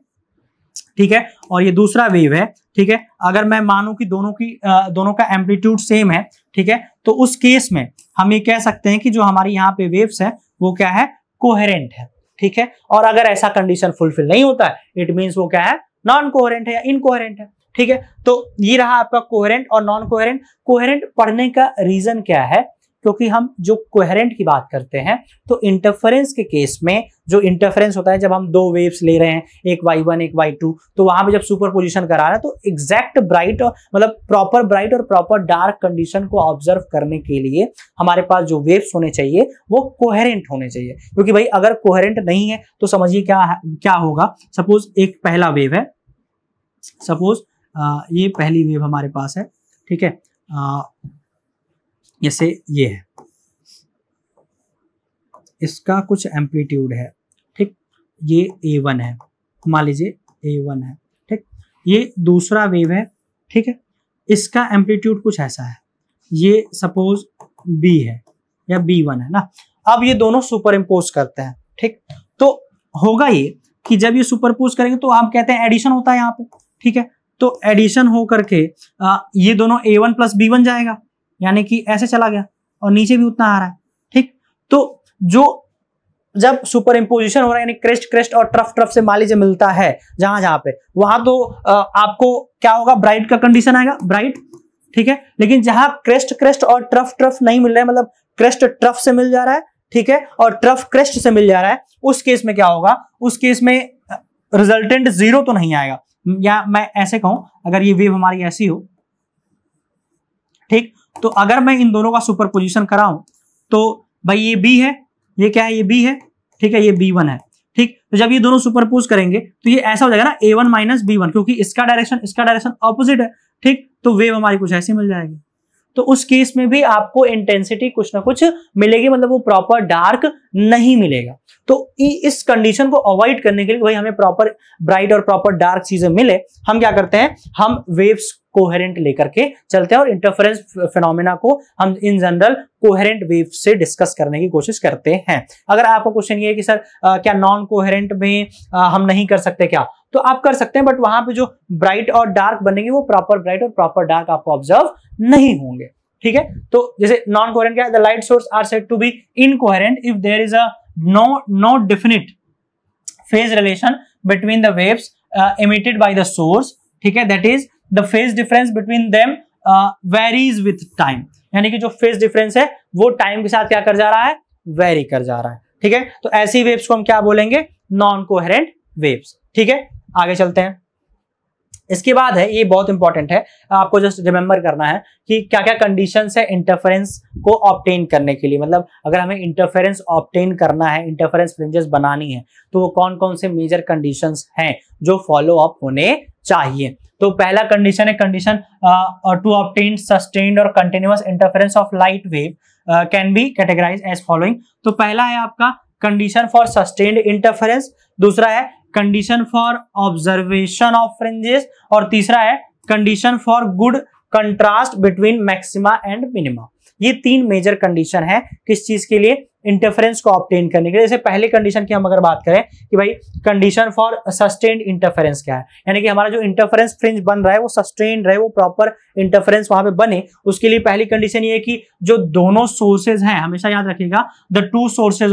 ठीक है, और ये दूसरा वेव है, ठीक है, अगर मैं मानूं कि दोनों का एम्पलीट्यूड सेम है, ठीक है, तो उस केस में हम ये कह सकते हैं कि जो हमारी यहाँ पे वेव्स है वो क्या है, कोहेरेंट है, ठीक है। और अगर ऐसा कंडीशन फुलफिल नहीं होता है, इट मींस वो क्या है, नॉन कोहेरेंट है या इनकोहेरेंट है, ठीक है। तो ये रहा आपका कोहेरेंट और नॉन कोहेरेंट। कोहेरेंट पढ़ने का रीजन क्या है, क्योंकि हम जो कोहेरेंट की बात करते हैं तो इंटरफेरेंस के केस में जो इंटरफेरेंस होता है, जब हम दो वेव्स ले रहे हैं, एक y1 एक y2, तो वहां पे जब सुपरपोजिशन करा रहा है तो एग्जैक्ट ब्राइट मतलब प्रॉपर ब्राइट और प्रॉपर डार्क कंडीशन को ऑब्जर्व करने के लिए हमारे पास जो वेव्स होने चाहिए वो कोहेरेंट होने चाहिए। क्योंकि भाई अगर कोहेरेंट नहीं है तो समझिए क्या होगा। सपोज एक पहला वेव है, सपोज ये पहली वेव हमारे पास है, ठीक है, जैसे ये है, इसका कुछ एम्पलीट्यूड है, ठीक, ये A1 है, मान लीजिए A1 है, ठीक, ये दूसरा वेव है, ठीक है, इसका एम्पलीट्यूड कुछ ऐसा है, ये सपोज B है या B1 है ना। अब ये दोनों सुपर इम्पोज करते हैं, ठीक, तो होगा ये कि जब ये सुपरपोज करेंगे तो हम कहते हैं एडिशन होता है यहाँ पे, ठीक है। तो एडिशन हो करके ये दोनों A1 प्लस B1 जाएगा, यानी कि ऐसे चला गया और नीचे भी उतना आ रहा है, ठीक। तो जो जब सुपर इम्पोजिशन हो रहा है यानी क्रेस्ट और ट्रफ से मान लीजिए मिलता है जहां पे, वहां तो आपको क्या होगा, ब्राइट का कंडीशन आएगा, ब्राइट, ठीक है। लेकिन जहां क्रेस्ट और ट्रफ नहीं मिल रहा है, मतलब क्रेस्ट ट्रफ से मिल जा रहा है, ठीक है, और ट्रफ क्रेस्ट से मिल जा रहा है, उस केस में क्या होगा, उस केस में रिजल्टेंट 0 तो नहीं आएगा। या मैं ऐसे कहूं, अगर ये वेव हमारी ऐसी हो, ठीक, तो अगर मैं इन दोनों का सुपरपोजिशन कराऊं तो भाई ये B है, ये क्या है, ये B है, ठीक है, ये B1 है, ठीक। तो जब ये दोनों सुपरपोज करेंगे तो ये ऐसा हो जाएगा ना, A1 माइनस B1, क्योंकि इसका डायरेक्शन ऑपोजिट है, ठीक। तो वेव हमारी कुछ ऐसी मिल जाएगी। तो उस केस में भी आपको इंटेंसिटी कुछ ना कुछ मिलेगी, मतलब वो प्रॉपर डार्क नहीं मिलेगा। तो इस कंडीशन को अवॉइड करने के लिए भाई हमें प्रॉपर ब्राइट और प्रॉपर डार्क चीजें मिले, हम क्या करते हैं, हम वेव्स कोहेरेंट लेकर के चलते हैं और इंटरफेरेंस फिनोमेना को हम इन जनरल कोहेरेंट वेव से डिस्कस करने की कोशिश करते हैं। अगर आपका क्वेश्चन ये है कि सर क्या नॉन कोहेरेंट में हम नहीं कर सकते क्या, तो आप कर सकते हैं, बट वहां पे जो ब्राइट और डार्क बनेंगे वो प्रॉपर ब्राइट और प्रॉपर डार्क आपको ऑब्जर्व नहीं होंगे, ठीक है। तो जैसे नॉन कोहेरेंट क्या है, the light source are said to be incoherent if there is a no definite phase relation between the waves emitted by the source, ठीक है, that is the phase difference between them varies with time, यानी कि जो phase difference है वो time के साथ क्या कर जा रहा है, वेरी कर जा रहा है, ठीक है। तो ऐसी वेव्स को हम क्या बोलेंगे, नॉन कोहेरेंट वेव्स, ठीक है। आगे चलते हैं। इसके बाद है, ये बहुत इंपॉर्टेंट है, आपको जस्ट रिमेंबर करना है कि क्या क्या कंडीशंस है इंटरफेरेंस को ऑब्टेन करने के लिए। मतलब अगर हमें इंटरफेरेंस ऑब्टेन करना है, इंटरफेरेंस फ्रिंजेस बनानी है, तो वो कौन कौन से मेजर कंडीशंस हैं जो फॉलो अप होने चाहिए। तो पहला कंडीशन है, कंडीशन टू ऑब्टेन सस्टेन्ड और continuous interference of light wave can be categorize as following. तो पहला है आपका कंडीशन फॉर सस्टेन्ड इंटरफेरेंस, दूसरा है condition for observation of fringes, और तीसरा है condition for good contrast between maxima and minima. ये तीन मेजर कंडीशन है किस चीज के लिए, इंटरफेरेंस को ऑब्टेन करने के लिए। जैसे पहले कंडीशन की हम अगर बात करें कि भाई कंडीशन फॉर सस्टेन्ड इंटरफेरेंस क्या है, यानी कि हमारा जो इंटरफेरेंस फ्रिंज बन रहा है वो सस्टेन्ड रहे, वो प्रॉपर इंटरफेरेंस वहां पे बने। उसके लिए पहली कंडीशन ये है कि जो दोनों सोर्सेज हैं, हमेशा याद रखिएगा, the two sources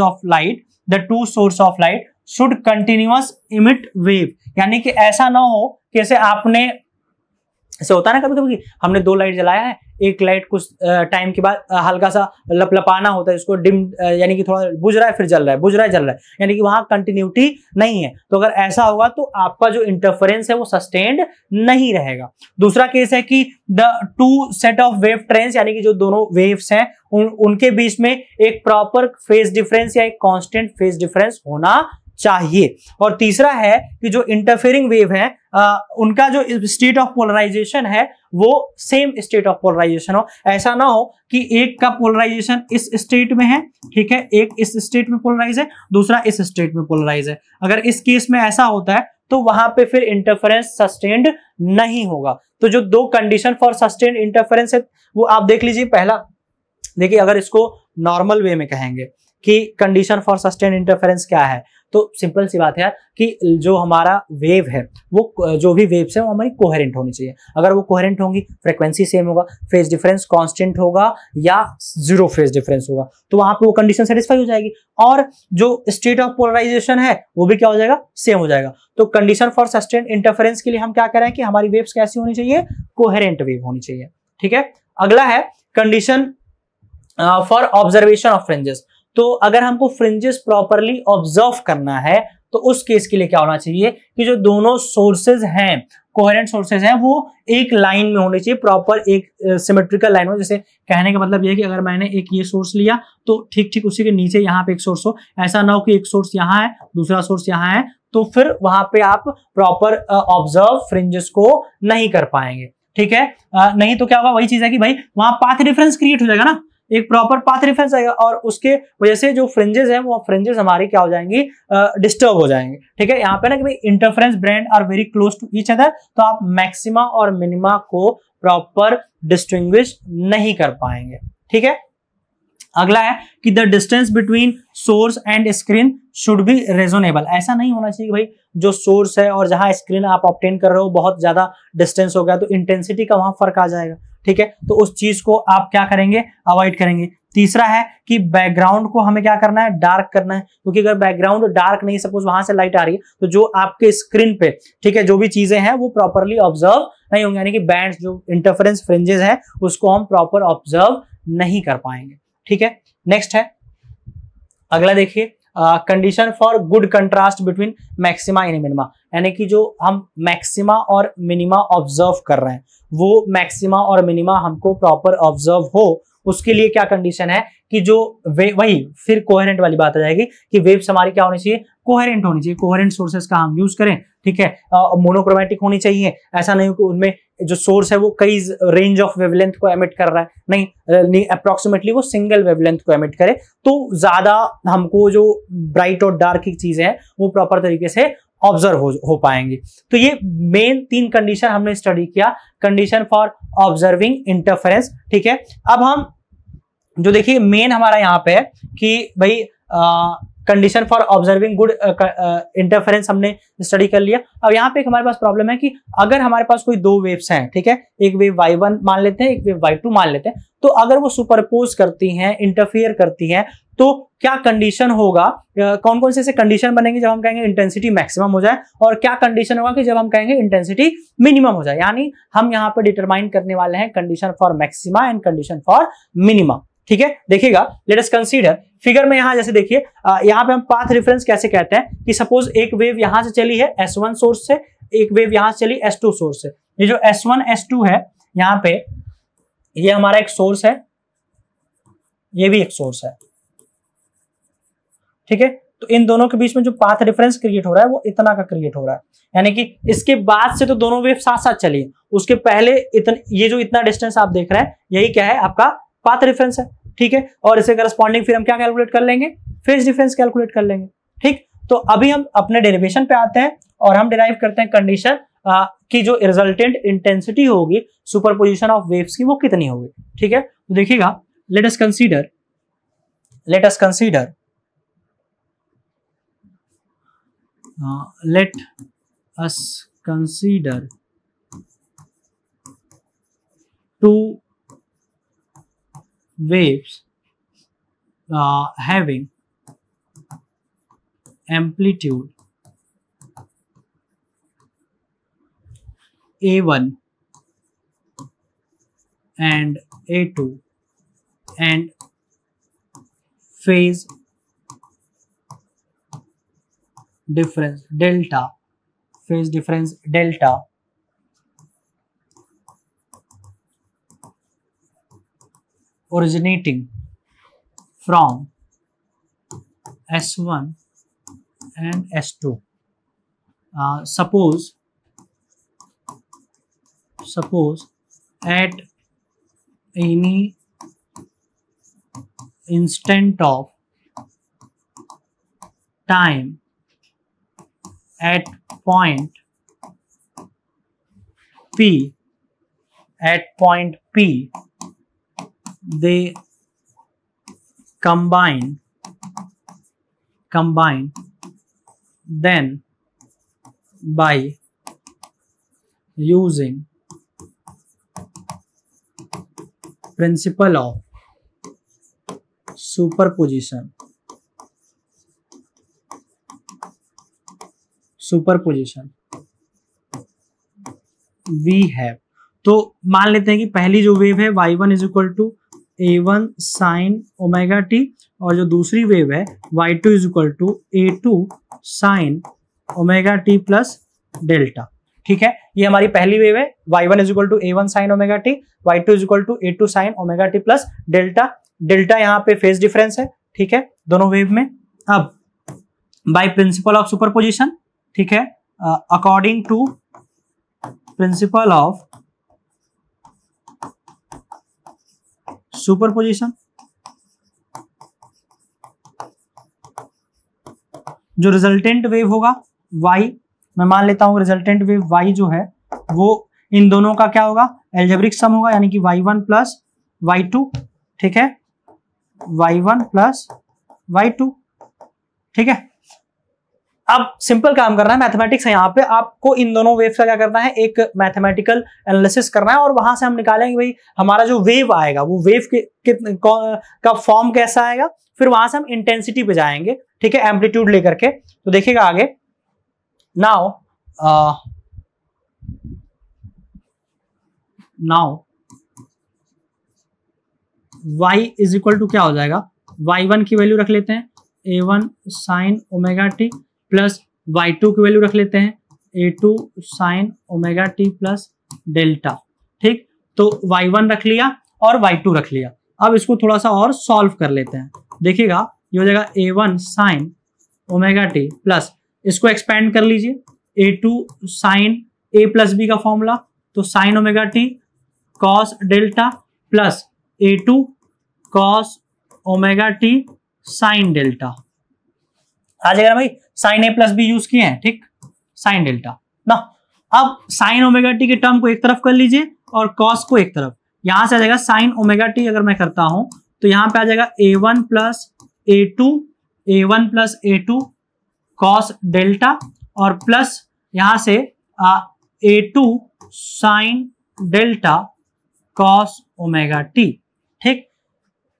of light should continuous emit wave, यानी कि ऐसा ना हो कि जैसे आपने, ऐसे होता है ना कभी कभी हमने दो लाइट जलाया है, एक लाइट कुछ टाइम के बाद हल्का सा लपलपाना होता है, इसको डिम यानी कि थोड़ा बुझ रहा है फिर जल रहा है, बुझ रहा है जल रहा है, यानी कि वहां कंटिन्यूटी नहीं है। तो अगर ऐसा होगा तो आपका जो इंटरफेरेंस है वो सस्टेन्ड नहीं रहेगा। दूसरा केस है कि the two set of wave trains, यानी कि जो दोनों वेव्स हैं उनके बीच में एक प्रॉपर फेज डिफरेंस या एक कांस्टेंट फेज डिफरेंस होना चाहिए। और तीसरा है कि जो इंटरफेरिंग वेव है उनका जो स्टेट ऑफ पोलराइजेशन है वो सेम स्टेट ऑफ पोलराइजेशन हो। ऐसा ना हो कि एक का पोलराइजेशन इस स्टेट में है, ठीक है, एक इस स्टेट में पोलराइज है, दूसरा इस स्टेट में पोलराइज है। अगर इस केस में ऐसा होता है तो वहां पे फिर इंटरफेरेंस सस्टेन्ड नहीं होगा। तो जो दो कंडीशन फॉर सस्टेन्ड इंटरफेरेंस है वो आप देख लीजिए। पहला देखिए, अगर इसको नॉर्मल वे में कहेंगे कि कंडीशन फॉर सस्टेन्ड इंटरफेरेंस क्या है, तो सिंपल सी बात है यार कि जो हमारा वेव है वो जो भी वेव्स है वो हमारी कोहेरेंट होनी चाहिए। अगर वो कोहेरेंट होंगी, फ्रीक्वेंसी सेम होगा, फेज डिफरेंस कांस्टेंट होगा या जीरो फेज डिफरेंस होगा, तो वहां पे वो कंडीशन सेटिस्फाई हो जाएगी। और जो स्टेट ऑफ पोलराइजेशन है वो भी क्या हो जाएगा, सेम हो जाएगा। तो कंडीशन फॉर सस्टेन्ड इंटरफेरेंस के लिए हम क्या कह रहे हैं कि हमारी वेव्स कैसी होनी चाहिए, कोहेरेंट वेव होनी चाहिए, ठीक है। अगला है condition for observation of fringes. तो अगर हमको फ्रिंजेस प्रॉपरली ऑब्जर्व करना है तो उस केस के लिए क्या होना चाहिए कि जो दोनों सोर्सेज हैं, कोहेरेंट सोर्सेज हैं, वो एक लाइन में होने चाहिए, प्रॉपर एक सिमेट्रिकल लाइन में। जैसे कहने का मतलब ये है कि अगर मैंने एक ये सोर्स लिया तो ठीक ठीक उसी के नीचे यहाँ पे एक सोर्स हो। ऐसा ना हो कि एक सोर्स यहाँ है, दूसरा सोर्स यहाँ है, तो फिर वहां पे आप प्रॉपर ऑब्जर्व फ्रिंजेस को नहीं कर पाएंगे, ठीक है। नहीं तो क्या होगा, वही चीज है कि भाई वहां पाथ डिफरेंस क्रिएट हो जाएगा ना, एक प्रॉपर पाथ डिफरेंस आएगा और उसके वजह से जो फ्रिंजेस हैं वो फ्रिंजेस हमारी क्या हो जाएंगी, डिस्टर्ब हो जाएंगे, ठीक है। यहाँ पे ना कि भाई interference bands are very close to each other, तो आप मैक्सिमा और मिनिमा को प्रॉपर डिस्टिंग्विश नहीं कर पाएंगे, ठीक है। अगला है कि the distance between source and screen should be reasonable. ऐसा नहीं होना चाहिए कि भाई जो सोर्स है और जहां स्क्रीन आप ऑब्टेन कर रहे हो बहुत ज्यादा डिस्टेंस हो गया तो इंटेंसिटी का वहां फर्क आ जाएगा, ठीक है। तो उस चीज को आप क्या करेंगे, अवॉइड करेंगे। तीसरा है कि बैकग्राउंड को हमें क्या करना है, डार्क करना है, क्योंकि अगर बैकग्राउंड डार्क नहीं, सपोज वहां से लाइट आ रही है तो जो आपके स्क्रीन पे, ठीक है, जो भी चीजें हैं वो प्रॉपरली ऑब्जर्व नहीं होंगे, यानी कि बैंड्स जो इंटरफेरेंस फ्रिंजेस है उसको हम प्रॉपर ऑब्जर्व नहीं कर पाएंगे, ठीक है। नेक्स्ट है, अगला देखिए, condition for good contrast between maxima and minima, यानी कि जो हम मैक्सिमा और मिनिमा ऑब्जर्व कर रहे हैं वो मैक्सिमा और मिनिमा हमको प्रॉपर ऑब्जर्व हो, उसके लिए क्या कंडीशन है कि जो वही फिर कोहेरेंट वाली बात आ जाएगी कि वेव्स हमारी क्या होनी चाहिए, कोहेरेंट होनी चाहिए। कोहेरेंट सोर्सेस का हम यूज करें, ठीक है। मोनोक्रोमेटिक होनी चाहिए, ऐसा नहीं कि उनमें जो सोर्स है वो कई रेंज ऑफ वेवलेंथ को एमिट कर रहा है, नहीं, अप्रोक्सीमेटली वो सिंगल वेवलेंथ को एमिट करे, तो ज्यादा हमको जो ब्राइट और डार्क की चीजें हैं वो प्रॉपर तरीके से ऑब्जर्व हो पाएंगे। तो ये मेन 3 कंडीशन हमने स्टडी किया, कंडीशन फॉर ऑब्जर्विंग इंटरफेरेंस, ठीक है। अब हम जो देखिए मेन हमारा यहाँ पे है कि भाई condition for observing good interference हमने स्टडी कर लिया। अब यहाँ पे एक हमारे पास प्रॉब्लम है कि अगर हमारे पास कोई 2 वेव्स हैं, ठीक है, एक वेव y1 मान लेते हैं, एक वेव y2 मान लेते हैं, तो अगर वो सुपरपोज करती हैं, इंटरफियर करती हैं, तो क्या कंडीशन होगा, कौन कौन से ऐसे कंडीशन बनेंगे जब हम कहेंगे इंटेंसिटी मैक्सिमम हो जाए, और क्या कंडीशन होगा कि जब हम कहेंगे इंटेंसिटी मिनिमम हो जाए। यानी हम यहाँ पे डिटरमाइन करने वाले हैं condition for maxima and condition for minima, ठीक है। देखिएगा, लेट अस कंसीडर फिगर में, यहां जैसे देखिए, यहां पे हम पाथ रेफरेंस कैसे कहते हैं कि सपोज एक वेव यहां से चली है S1 सोर्स से, एक वेव यहां से चली S2 सोर्स से। ये जो S1 S2 है यहां पे, ये हमारा एक सोर्स है, ये भी एक सोर्स है, ठीक है। तो इन दोनों के बीच में जो पाथ डिफरेंस क्रिएट हो रहा है वो इतना का क्रिएट हो रहा है, यानी कि इसके बाद से तो दोनों वेव साथ साथ चली, उसके पहले ये जो इतना डिस्टेंस आप देख रहे हैं यही क्या है, आपका पाथ डिफरेंस है, ठीक है। और इसे करस्पॉन्डिंग फिर हम क्या कैलकुलेट कर लेंगे, फेज डिफरेंस कैलकुलेट कर लेंगे, ठीक। तो अभी हम अपने डेरिवेशन पे आते हैं और हम डिराइव करते हैं कंडीशन की जो रिजल्टेंट इंटेंसिटी होगी सुपरपोजिशन ऑफ वेव्स की वो कितनी होगी, ठीक है। तो देखिएगा, let us consider two waves having amplitude A1 and A2 and phase difference delta originating from S1 and S2. Suppose at any instant of time at point P, they combine, then by using principle of superposition, we have, तो मान लेते हैं कि पहली जो wave है y1 is equal to a1 sine omega t, और जो दूसरी वेव है y2 is equal to a2 sine omega T plus delta. ठीक है, ये हमारी पहली वेव है, y1 is equal to a1 sine omega t, y2 is equal to a2 sine omega T plus delta. Delta यहाँ पे phase difference है, ठीक है, दोनों वेव में। अब बाय प्रिंसिपल ऑफ सुपरपोजिशन, ठीक है, according to principle of superposition, जो रिजल्टेंट वेव होगा y, मैं मान लेता हूं रिजल्टेंट वेव y जो है वो इन दोनों का क्या होगा, एल्जेब्रिक सम होगा, यानी कि y1 प्लस y2, ठीक है, y1 प्लस y2, ठीक है। अब सिंपल काम करना है, मैथमेटिक्स है यहाँ पे, आपको इन दोनों वेव्स का क्या करना है, एक मैथमेटिकल एनालिसिस करना है, और वहां से हम निकालेंगे भाई हमारा जो वेव आएगा वो वेव का फॉर्म कैसा आएगा, फिर वहां से हम इंटेंसिटी पे जाएंगे, ठीक है, एम्पलीट्यूड लेकर के। तो देखिएगा आगे, now y is equal to क्या हो जाएगा, y1 की वैल्यू रख लेते हैं a1 sine omega T plus y2 की वैल्यू रख लेते हैं a2 sine omega T plus delta. ठीक, तो y1 रख लिया और y2 रख लिया। अब इसको थोड़ा सा और सॉल्व कर लेते हैं, देखिएगा ये हो जाएगा a1 sine omega T plus, इसको एक्सपेंड कर लीजिए a2 sine a plus B का फॉर्मूला, तो sine omega T cos delta plus a2 cos omega T sine delta. आ जाएगा भाई, sine A plus B use किए हैं, ठीक, साइन डेल्टा ना। अब साइन ओमेगा टी के टर्म को एक तरफ कर लीजिए और कॉस को एक तरफ, यहां से आ जाएगा साइन ओमेगा टी, अगर मैं करता हूं तो यहां पे आ जाएगा a1 plus a2 cos delta, और प्लस यहां से a2 sine delta cos omega T. ठीक,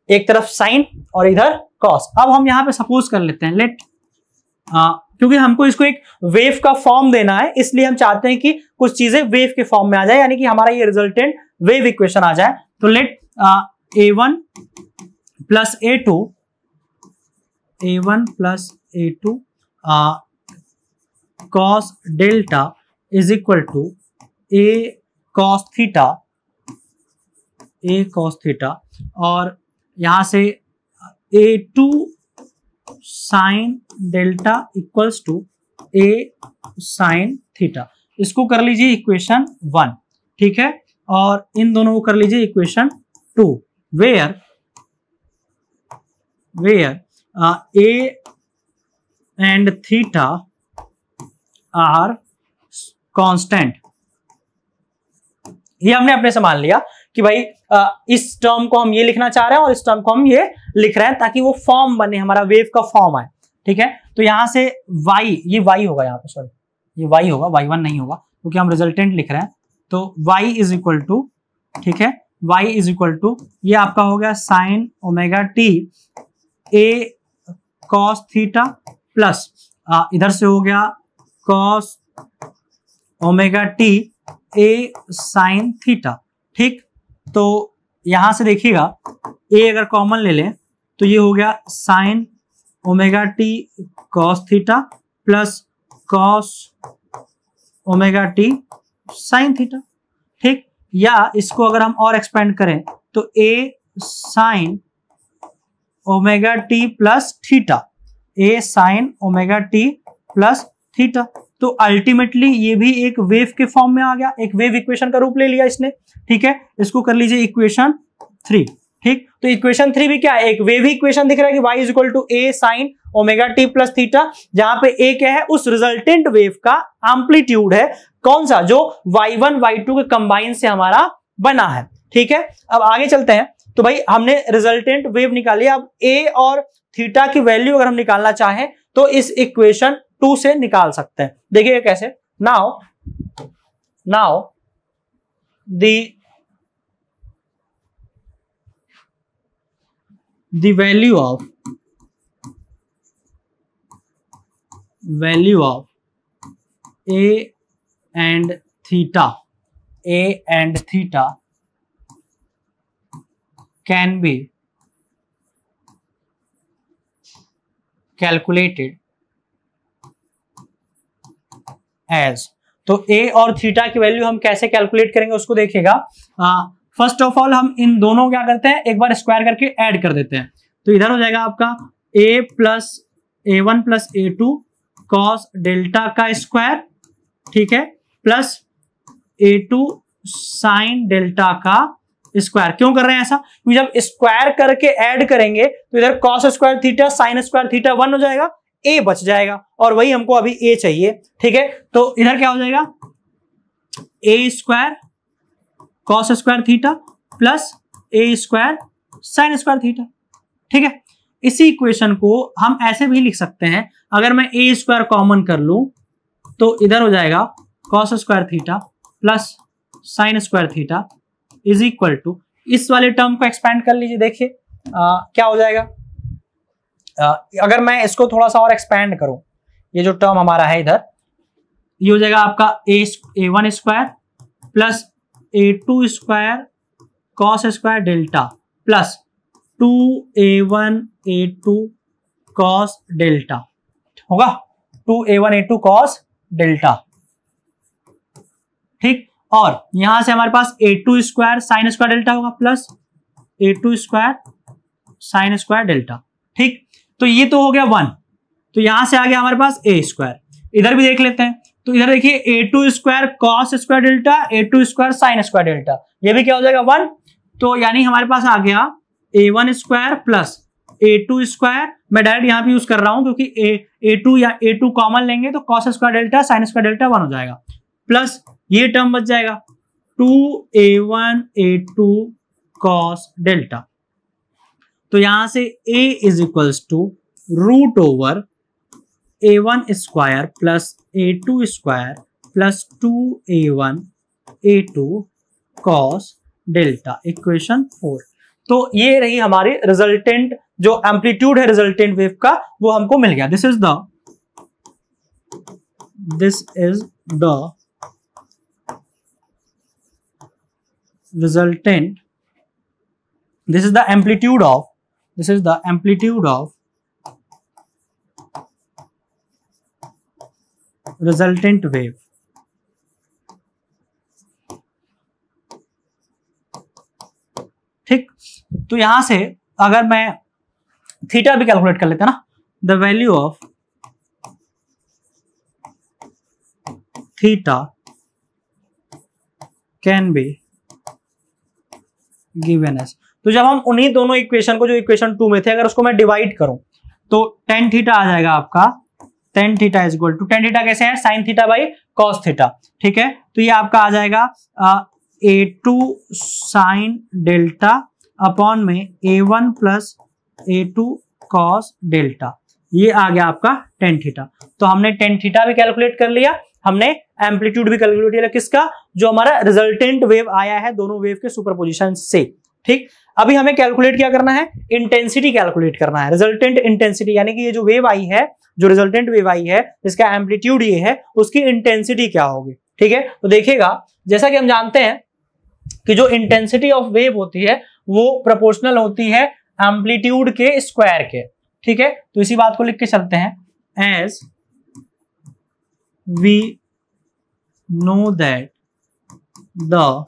एक तरफ साइन और इधर कॉस। अब हम यहां पे सपोज कर लेते हैं, लेट, क्योंकि हमको इसको एक वेव का फॉर्म देना है, इसलिए हम चाहते हैं कि कुछ चीजें वेव के फॉर्म में आ जाए, यानी कि हमारा ये रिजल्टेंट वेव इक्वेशन आ जाए। तो let a1 plus a2 cos delta is equal to a cos theta, और यहां से a2 sine delta equals to a sine theta. इसको कर लीजिए इक्वेशन 1, ठीक है, और इन दोनों को कर लीजिए equation 2, where a and theta are constant. ये हमने अपने से मान लिया कि भाई इस टर्म को हम ये लिखना चाह रहे हैं और इस टर्म को हम ये लिख रहे हैं, ताकि वो फॉर्म बने, हमारा वेव का फॉर्म आए। ठीक है, तो यहां से y, ये y होगा यहाँ पे, सॉरी ये y होगा, y1 नहीं होगा, क्योंकि हम रिजल्टेंट लिख रहे हैं। तो y इज इक्वल टू, ठीक है, y इज इक्वल टू, ये आपका हो गया sign omega T a cos theta plus इधर से हो गया cos omega T a sine theta. ठीक, तो यहां से देखिएगा a अगर कॉमन ले लें तो ये हो गया sign omega T cos theta plus cos omega T sine theta. ठीक, या इसको अगर हम और एक्सपेंड करें तो a sine omega T plus theta, a sine omega T plus theta. तो अल्टीमेटली ये भी एक वेव के फॉर्म में आ गया, एक वेव इक्वेशन का रूप ले लिया इसने, ठीक है। इसको कर लीजिए इक्वेशन 3, ठीक। तो इक्वेशन 3 भी क्या है, एक वेव इक्वेशन दिख रहा है कि y equal to a sine omega t plus theta, जहां पे a क्या है, उस रिजल्टेंट वेव का एम्पलीट्यूड है, कौन सा, जो y1 y2 के कंबाइन से हमारा बना है, ठीक है। अब आगे चलते हैं। तो भाई हमने रिजल्टेंट वेव निकाली, अब a और थीटा की वैल्यू अगर हम निकालना चाहें तो इस इक्वेशन 2 से निकाल सकते हैं। देखिए कैसे, now the value of a and theta can be calculated as, तो a और थीटा की वैल्यू हम कैसे कैलकुलेट करेंगे उसको देखिएगा। फर्स्ट ऑफ ऑल हम इन दोनों क्या करते हैं, एक बार स्क्वायर करके ऐड कर देते हैं। तो इधर हो जाएगा आपका a plus a1 plus a2 cos delta का स्क्वायर, ठीक है, प्लस a2 साइन डेल्टा का स्क्वायर। क्यों कर रहे हैं ऐसा, क्योंकि जब स्क्वायर करके ऐड करेंगे तो इधर cos square theta sine square theta 1 हो जाएगा, a बच जाएगा, और वही हमको अभी a चाहिए, ठीक है। तो इधर क्या हो जाएगा, a square cos square theta plus a square sine square theta, ठीक है। इसी इक्वेशन को हम ऐसे भी लिख सकते हैं, अगर मैं a स्क्वायर कॉमन कर लूं तो इधर हो जाएगा cos square theta plus sine square theta is equal to, इस वाले टर्म को एक्सपेंड कर लीजिए, देखिए क्या हो जाएगा। अगर मैं इसको थोड़ा सा और एक्सपेंड करूं, ये जो टर्म हमारा है इधर, ये हो जाएगा आपका a1 square plus a2 square cos square delta plus 2a1 a2 cos delta, होगा 2a1 a2 कॉस डेल्टा, ठीक। और यहां से हमारे पास a2 square sine square delta होगा plus a2 square sine square delta, ठीक। तो ये तो हो गया 1, तो यहां से आ गया हमारे पास a स्क्वायर। इधर भी देख लेते हैं, तो इधर देखिए a2 square cos square delta a2 square sine square delta, ये भी क्या हो जाएगा 1। तो यानी हमारे पास आ गया a1 square plus a2 square, मैं डायरेक्ट यहां पे यूज कर रहा हूं क्योंकि a2 या a2 कॉमन लेंगे तो cos square delta sign square delta 1 हो जाएगा, प्लस ये टर्म बच जाएगा 2a1 a2 कॉस डेल्टा। तो यहां से a is equals to root over a1 square plus a2 square plus 2a1 a2 cos delta, equation 4। तो ये रही हमारी रिजल्टेंट, जो एम्पलीट्यूड है रिजल्टेंट वेव का, वो हमको मिल गया। This is the resultant, this is the amplitude of resultant wave, ठीक। तो यहां से अगर मैं थीटा भी कैलकुलेट कर लेते हैं ना, the value of theta can be given as, तो जब हम उन्हीं दोनों इक्वेशन को, जो इक्वेशन 2 में थे, अगर उसको मैं डिवाइड करूं तो tan थीटा आ जाएगा आपका, tan theta is equal to, tan theta कैसे है, sin theta by cos theta, ठीक है। तो ये आपका आ जाएगा a2 sin डेल्टा अपॉन में a1 plus a2 cos delta, ये आ गया आपका tan थीटा। तो हमने tan थीटा भी कैलकुलेट कर लिया, हमने एम्पलीट्यूड भी कैलकुलेट किया, किसका, जो हमारा रिजल्टेंट वेव आया है दोनों वेव के सुपरपोजिशन से, ठीक। अभी हमें कैलकुलेट क्या करना है, इंटेंसिटी कैलकुलेट करना है, रिजल्टेंट इंटेंसिटी, यानी कि ये जो वेव आई है, जो रिजल्टेंट वेव आई है, जिसका एम्पलीट्यूड ये है, उसकी इंटेंसिटी क्या होगी, ठीक है। तो देखिएगा, जैसा कि हम जानते हैं कि जो इंटेंसिटी ऑफ वेव होती है वो प्रोपोर्शनल होती है एम्पलीट्यूड के स्क्वायर के, ठीक है। तो इसी बात को लिख के चलते हैं, as we know that the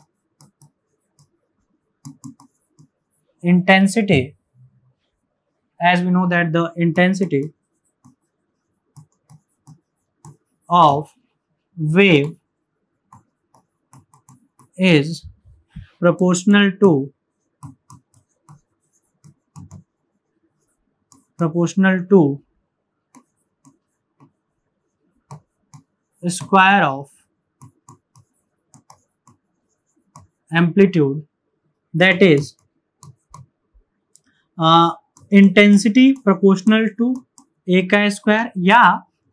intensity of wave is proportional to square of amplitude, that is intensity proportional to A का स्क्वायर, या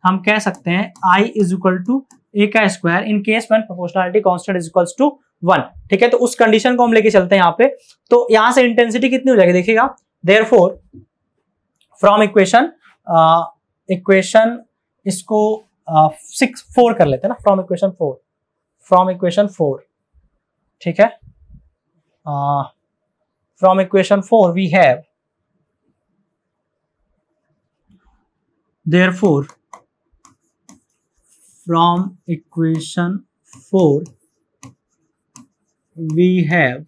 हम कह सकते हैं I is equal to A का square in case when proportionality constant is equals to 1। ठीक है, तो उस कंडीशन को हम लेके चलते हैं यहाँ पे। तो यहां से इंटेंसिटी कितनी हो जाएगी देखिएगा, देयरफॉर फ्रॉम इक्वेशन इसको 4 कर लेते हैं ना, फ्रॉम इक्वेशन 4। ठीक है, from equation 4 we have therefore from equation 4 we have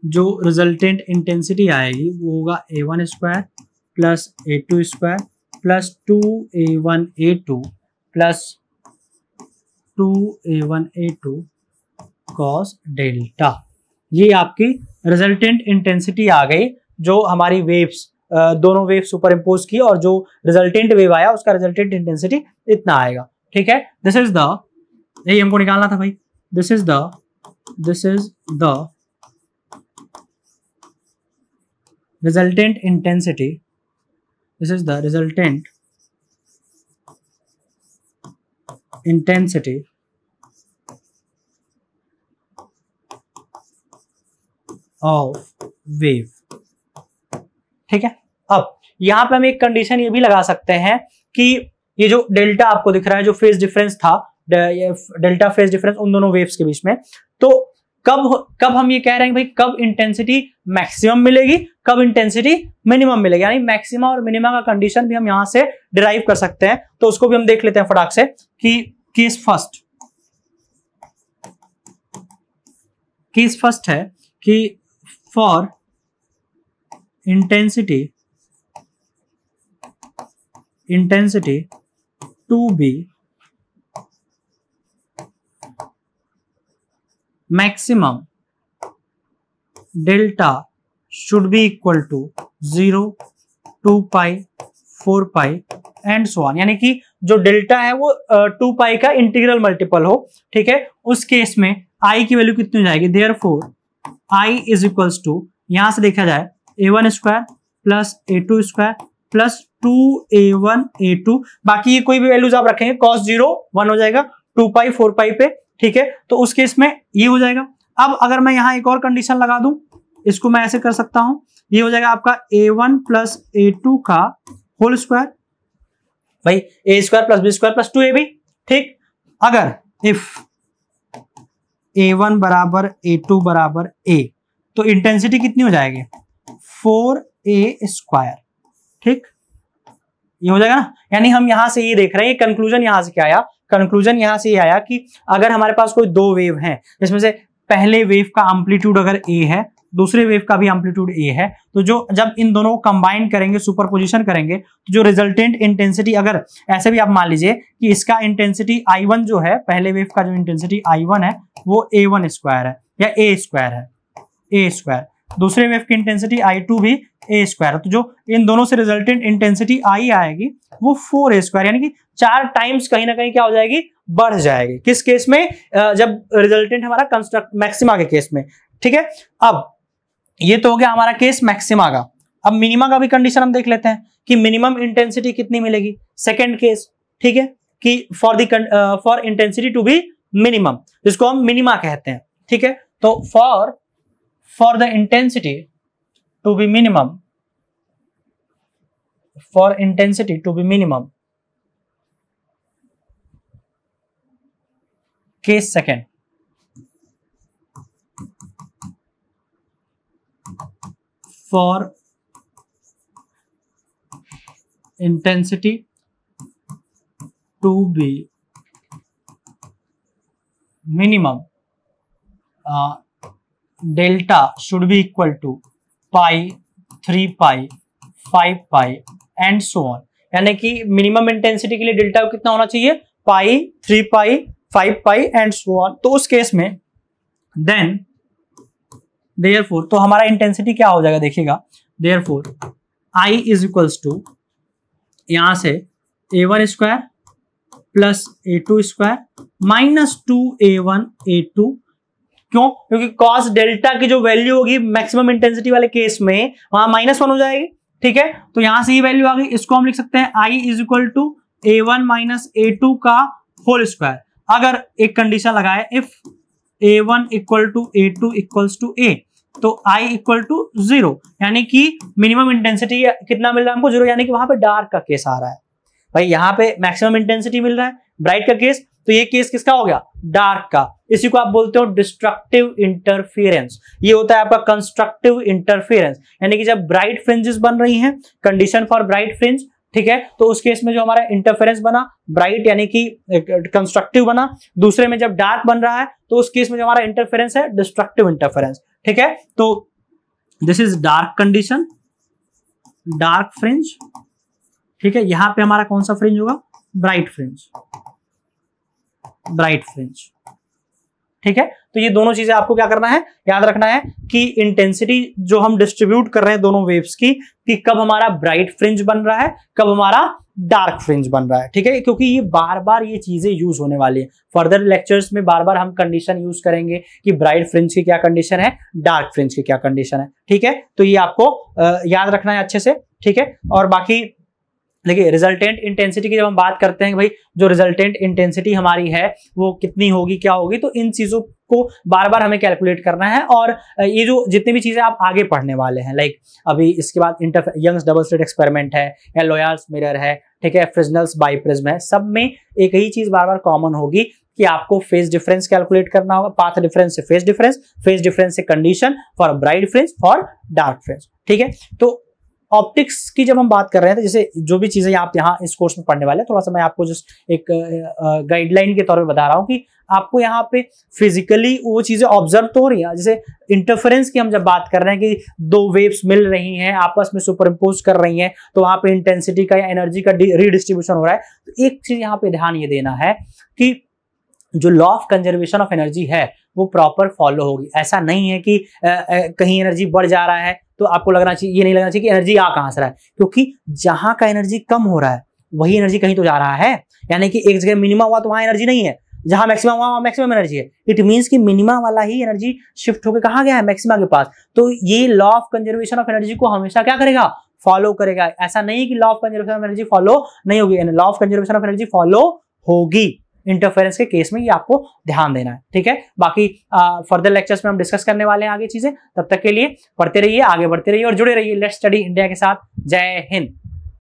जो रिजल्टेंट इंटेंसिटी आएगी वो होगा a1 square plus a2 square plus 2a1a2 plus 2a1a2 cos delta. ये आपकी रिजल्टेंट इंटेंसिटी आ गई जो हमारी वेव्स दोनों वेव सुपर इम्पोज की, और जो रिजल्टेंट वेव आया उसका रिजल्टेंट इंटेंसिटी इतना आएगा। ठीक है, दिस इज द, यही हमको निकालना था भाई, this is the resultant intensity, this is the resultant intensity of wave. ठीक है, अब यहां पे हम एक कंडीशन ये भी लगा सकते हैं कि ये जो डेल्टा आपको दिख रहा है, जो फेज डिफरेंस था, डेल्टा फेज डिफरेंस उन दोनों वेव्स के बीच में, तो कब हम ये कह रहे हैं भाई कब इंटेंसिटी मैक्सिमम मिलेगी, कब इंटेंसिटी मिनिमम मिलेगी, यानी मैक्सिमम और मिनिमम का कंडीशन भी हम यहां से डिराइव कर सकते हैं। तो उसको भी हम देख लेते हैं फटाक से कि केस फर्स्ट है कि for intensity to be maximum, delta should be equal to 0, 2 pi, 4 pi and so on, यानी कि जो डेल्टा है वो 2 पाई का इंटीग्रल मल्टीपल हो। ठीक है, उस केस में I की वैल्यू कितनी हो जाएगी, therefore I is equals to, यहां से देखा जाए a1 square plus a2 square plus 2a1a2, बाकी ये कोई भी वैल्यूज आप रखेंगे cos 0 1 हो जाएगा 2 पाई 4 पाई पे। ठीक है, तो उस केस में ये हो जाएगा। अब अगर मैं यहां एक और कंडीशन लगा दूं, इसको मैं ऐसे कर सकता हूं, ये हो जाएगा आपका a1 प्लस a2 का होल स्क्वायर, भाई a square plus b square plus 2ab। ठीक, अगर इफ a1 बराबर a2 बराबर a, तो इंटेंसिटी कितनी हो जाएगी 4a स्क्वायर। ठीक, ये हो जाएगा ना, यानी हम यहां से ये देख रहे हैं, कंक्लूजन यहां से क्या आया, कंक्लूजन यहां से ये आया कि अगर हमारे पास कोई दो वेव हैं, जिसमें से पहले वेव का एम्पलीट्यूड अगर a है, दूसरे वेव का भी एम्पलीट्यूड a है, तो जो जब इन दोनों को कंबाइन करेंगे, सुपरपोजिशन करेंगे, तो जो रिजल्टेंट इंटेंसिटी, अगर ऐसे भी आप मान लीजिए कि इसका इंटेंसिटी I1 जो है, पहले वेव का जो इंटेंसिटी I1 है वो a1 स्क्वायर है या a स्क्वायर है, a स्क्वायर, दूसरे वेव की इंटेंसिटी I2 भी a स्क्वायर है, तो जो इन दोनों से रिजल्टेंट इंटेंसिटी I आएगी वो 4a स्क्वायर, यानी कि 4 टाइम्स कहीं ना कहीं क्या हो जाएगी, बढ़ जाएगी। किस केस में, जब रिजल्टेंट हमारा कंस्ट्रक्ट मैक्सिमा के केस में। ठीक है, अब ये तो हो गया हमारा केस मैक्सिमा का। अब मिनिमा का भी कंडीशन हम देख लेते हैं कि मिनिमम इंटेंसिटी कितनी मिलेगी, सेकेंड केस। ठीक है, कि for intensity to be minimum, जिसको हम मिनिमा कहते हैं। ठीक है, तो for the intensity to be minimum, case second, for intensity to be minimum, delta should be equal to pi, 3 pi, 5 pi and so on, यानी कि मिनिमम इंटेंसिटी के लिए डेल्टा कितना होना चाहिए, पाई, 3 पाई, 5 पाई एंड सो ऑन। तो उस केस में देन देयरफॉर तो हमारा इंटेंसिटी क्या हो जाएगा देखिएगा, therefore I is equals to यहां से A1 square plus A2 square minus 2A1 A2। क्यों? क्योंकि कॉस डेल्टा की जो वैल्यू होगी मैक्सिमम इंटेंसिटी वाले केस में वहां -1 हो जाएगी, ठीक है। तो यहां से ये वैल्यू आ गई, इसको हम लिख सकते हैं I is equal to A1 minus A2 का होल स्क्वायर। अगर एक कंडीशन लगाए if A1 equal to A2 equals to A, तो I इक्वल टू 0, यानी कि मिनिमम इंटेंसिटी कितना मिल रहा है हमको, 0, यानी कि वहां पे डार्क का केस आ रहा है। भाई यहाँ पे मैक्सिमम इंटेंसिटी मिल रहा है, ब्राइट का केस, तो ये केस किसका हो गया, डार्क का। इसी को आप बोलते हो डिस्ट्रक्टिव इंटरफेरेंस। ये होता है आपका कंस्ट्रक्टिव इंटरफेरेंस, यानी कि जब ब्राइट फ्रिंजेस बन रही हैं, कंडीशन फॉर ब्राइट फ्रिंज, ठीक है, तो उस केस में जो हमारा इंटरफेरेंस बना ब्राइट यानी कि कंस्ट्रक्टिव बना। दूसरे में जब डार्क बन रहा है तो उस केस में जो हमारा इंटरफेरेंस है डिस्ट्रक्टिव इंटरफेरेंस, ठीक है। तो this is dark condition, dark fringe, ठीक है। यहां पे हमारा कौन सा फ्रिंज होगा, ब्राइट फ्रिंज, ब्राइट फ्रिंज, ठीक है। तो ये दोनों चीजें आपको क्या करना है, याद रखना है कि इंटेंसिटी जो हम डिस्ट्रीब्यूट कर रहे हैं दोनों वेव्स की, कि कब हमारा ब्राइट फ्रिंज बन रहा है, कब हमारा डार्क फ्रिंज बन रहा है, ठीक है। क्योंकि ये बार बार ये चीजें यूज होने वाली है, फर्दर लेक्चर्स में बार बार हम कंडीशन यूज करेंगे कि ब्राइट फ्रिंज की क्या कंडीशन है, डार्क फ्रिंज की क्या कंडीशन है, ठीक है। तो ये आपको याद रखना है अच्छे से, ठीक है। और बाकी देखिए रिजल्टेंट इंटेंसिटी की जब हम बात करते हैं भाई जो रिजल्टेंट इंटेंसिटी हमारी है वो कितनी होगी, क्या होगी, तो इन चीजों को बार बार हमें कैलकुलेट करना है। और ये जो जितनी भी चीजें आप आगे पढ़ने वाले हैं, लाइक अभी इसके बाद यंग्स डबल स्लिट एक्सपेरिमेंट है या लोयर्स मिरर है, ठीक है, फ्रिजनल्स बाइप्रिज्म है, सब में एक ही चीज बार बार कॉमन होगी कि आपको फेज डिफरेंस कैलकुलेट करना होगा, पाथ डिफरेंस से फेज डिफरेंस से condition for bright fringe, for dark fringe, ठीक है। तो ऑप्टिक्स की जब हम बात कर रहे हैं तो जैसे जो भी चीजें आप यहाँ इस कोर्स में पढ़ने वाले हैं, थोड़ा सा मैं आपको जस्ट एक गाइडलाइन के तौर पे बता रहा हूँ कि आपको यहाँ पे फिजिकली वो चीजें ऑब्जर्व तो हो रही है। जैसे इंटरफेरेंस की हम जब बात कर रहे हैं कि दो वेव्स मिल रही हैं, आपस में सुपरइम्पोज कर रही हैं, तो वहां पे इंटेंसिटी का या एनर्जी का रीडिस्ट्रीब्यूशन हो रहा है। तो एक चीज यहाँ पे ध्यान ये देना है कि जो law of conservation of energy है वो प्रॉपर फॉलो होगी। ऐसा नहीं है कि कहीं एनर्जी बढ़ जा रहा है तो आपको लगना चाहिए, ये नहीं लगना चाहिए कि एनर्जी आ कहां से रहा है, क्योंकि जहां का एनर्जी कम हो रहा है वही एनर्जी कहीं तो जा रहा है। यानी कि एक जगह मिनिमम हुआ तो वहां एनर्जी नहीं है, जहां मैक्सिमम हुआ वहां मैक्सिमम एनर्जी है। इट मींस कि मिनिमम वाला ही एनर्जी शिफ्ट होकर कहां गया है, मैक्सिमा के पास। तो ये law of conservation of energy को हमेशा क्या करेगा, फॉलो करेगा। ऐसा नहीं है कि law of conservation of energy follow नहीं होगी, law of conservation of energy follow होगी इंटरफेरेंस के केस में, ये आपको ध्यान देना है, ठीक है। बाकी फर्दर लेक्चर्स में हम डिस्कस करने वाले हैं आगे चीजें। तब तक के लिए पढ़ते रहिए, आगे बढ़ते रहिए और जुड़े रहिए लेट्स स्टडी इंडिया के साथ। जय हिंद।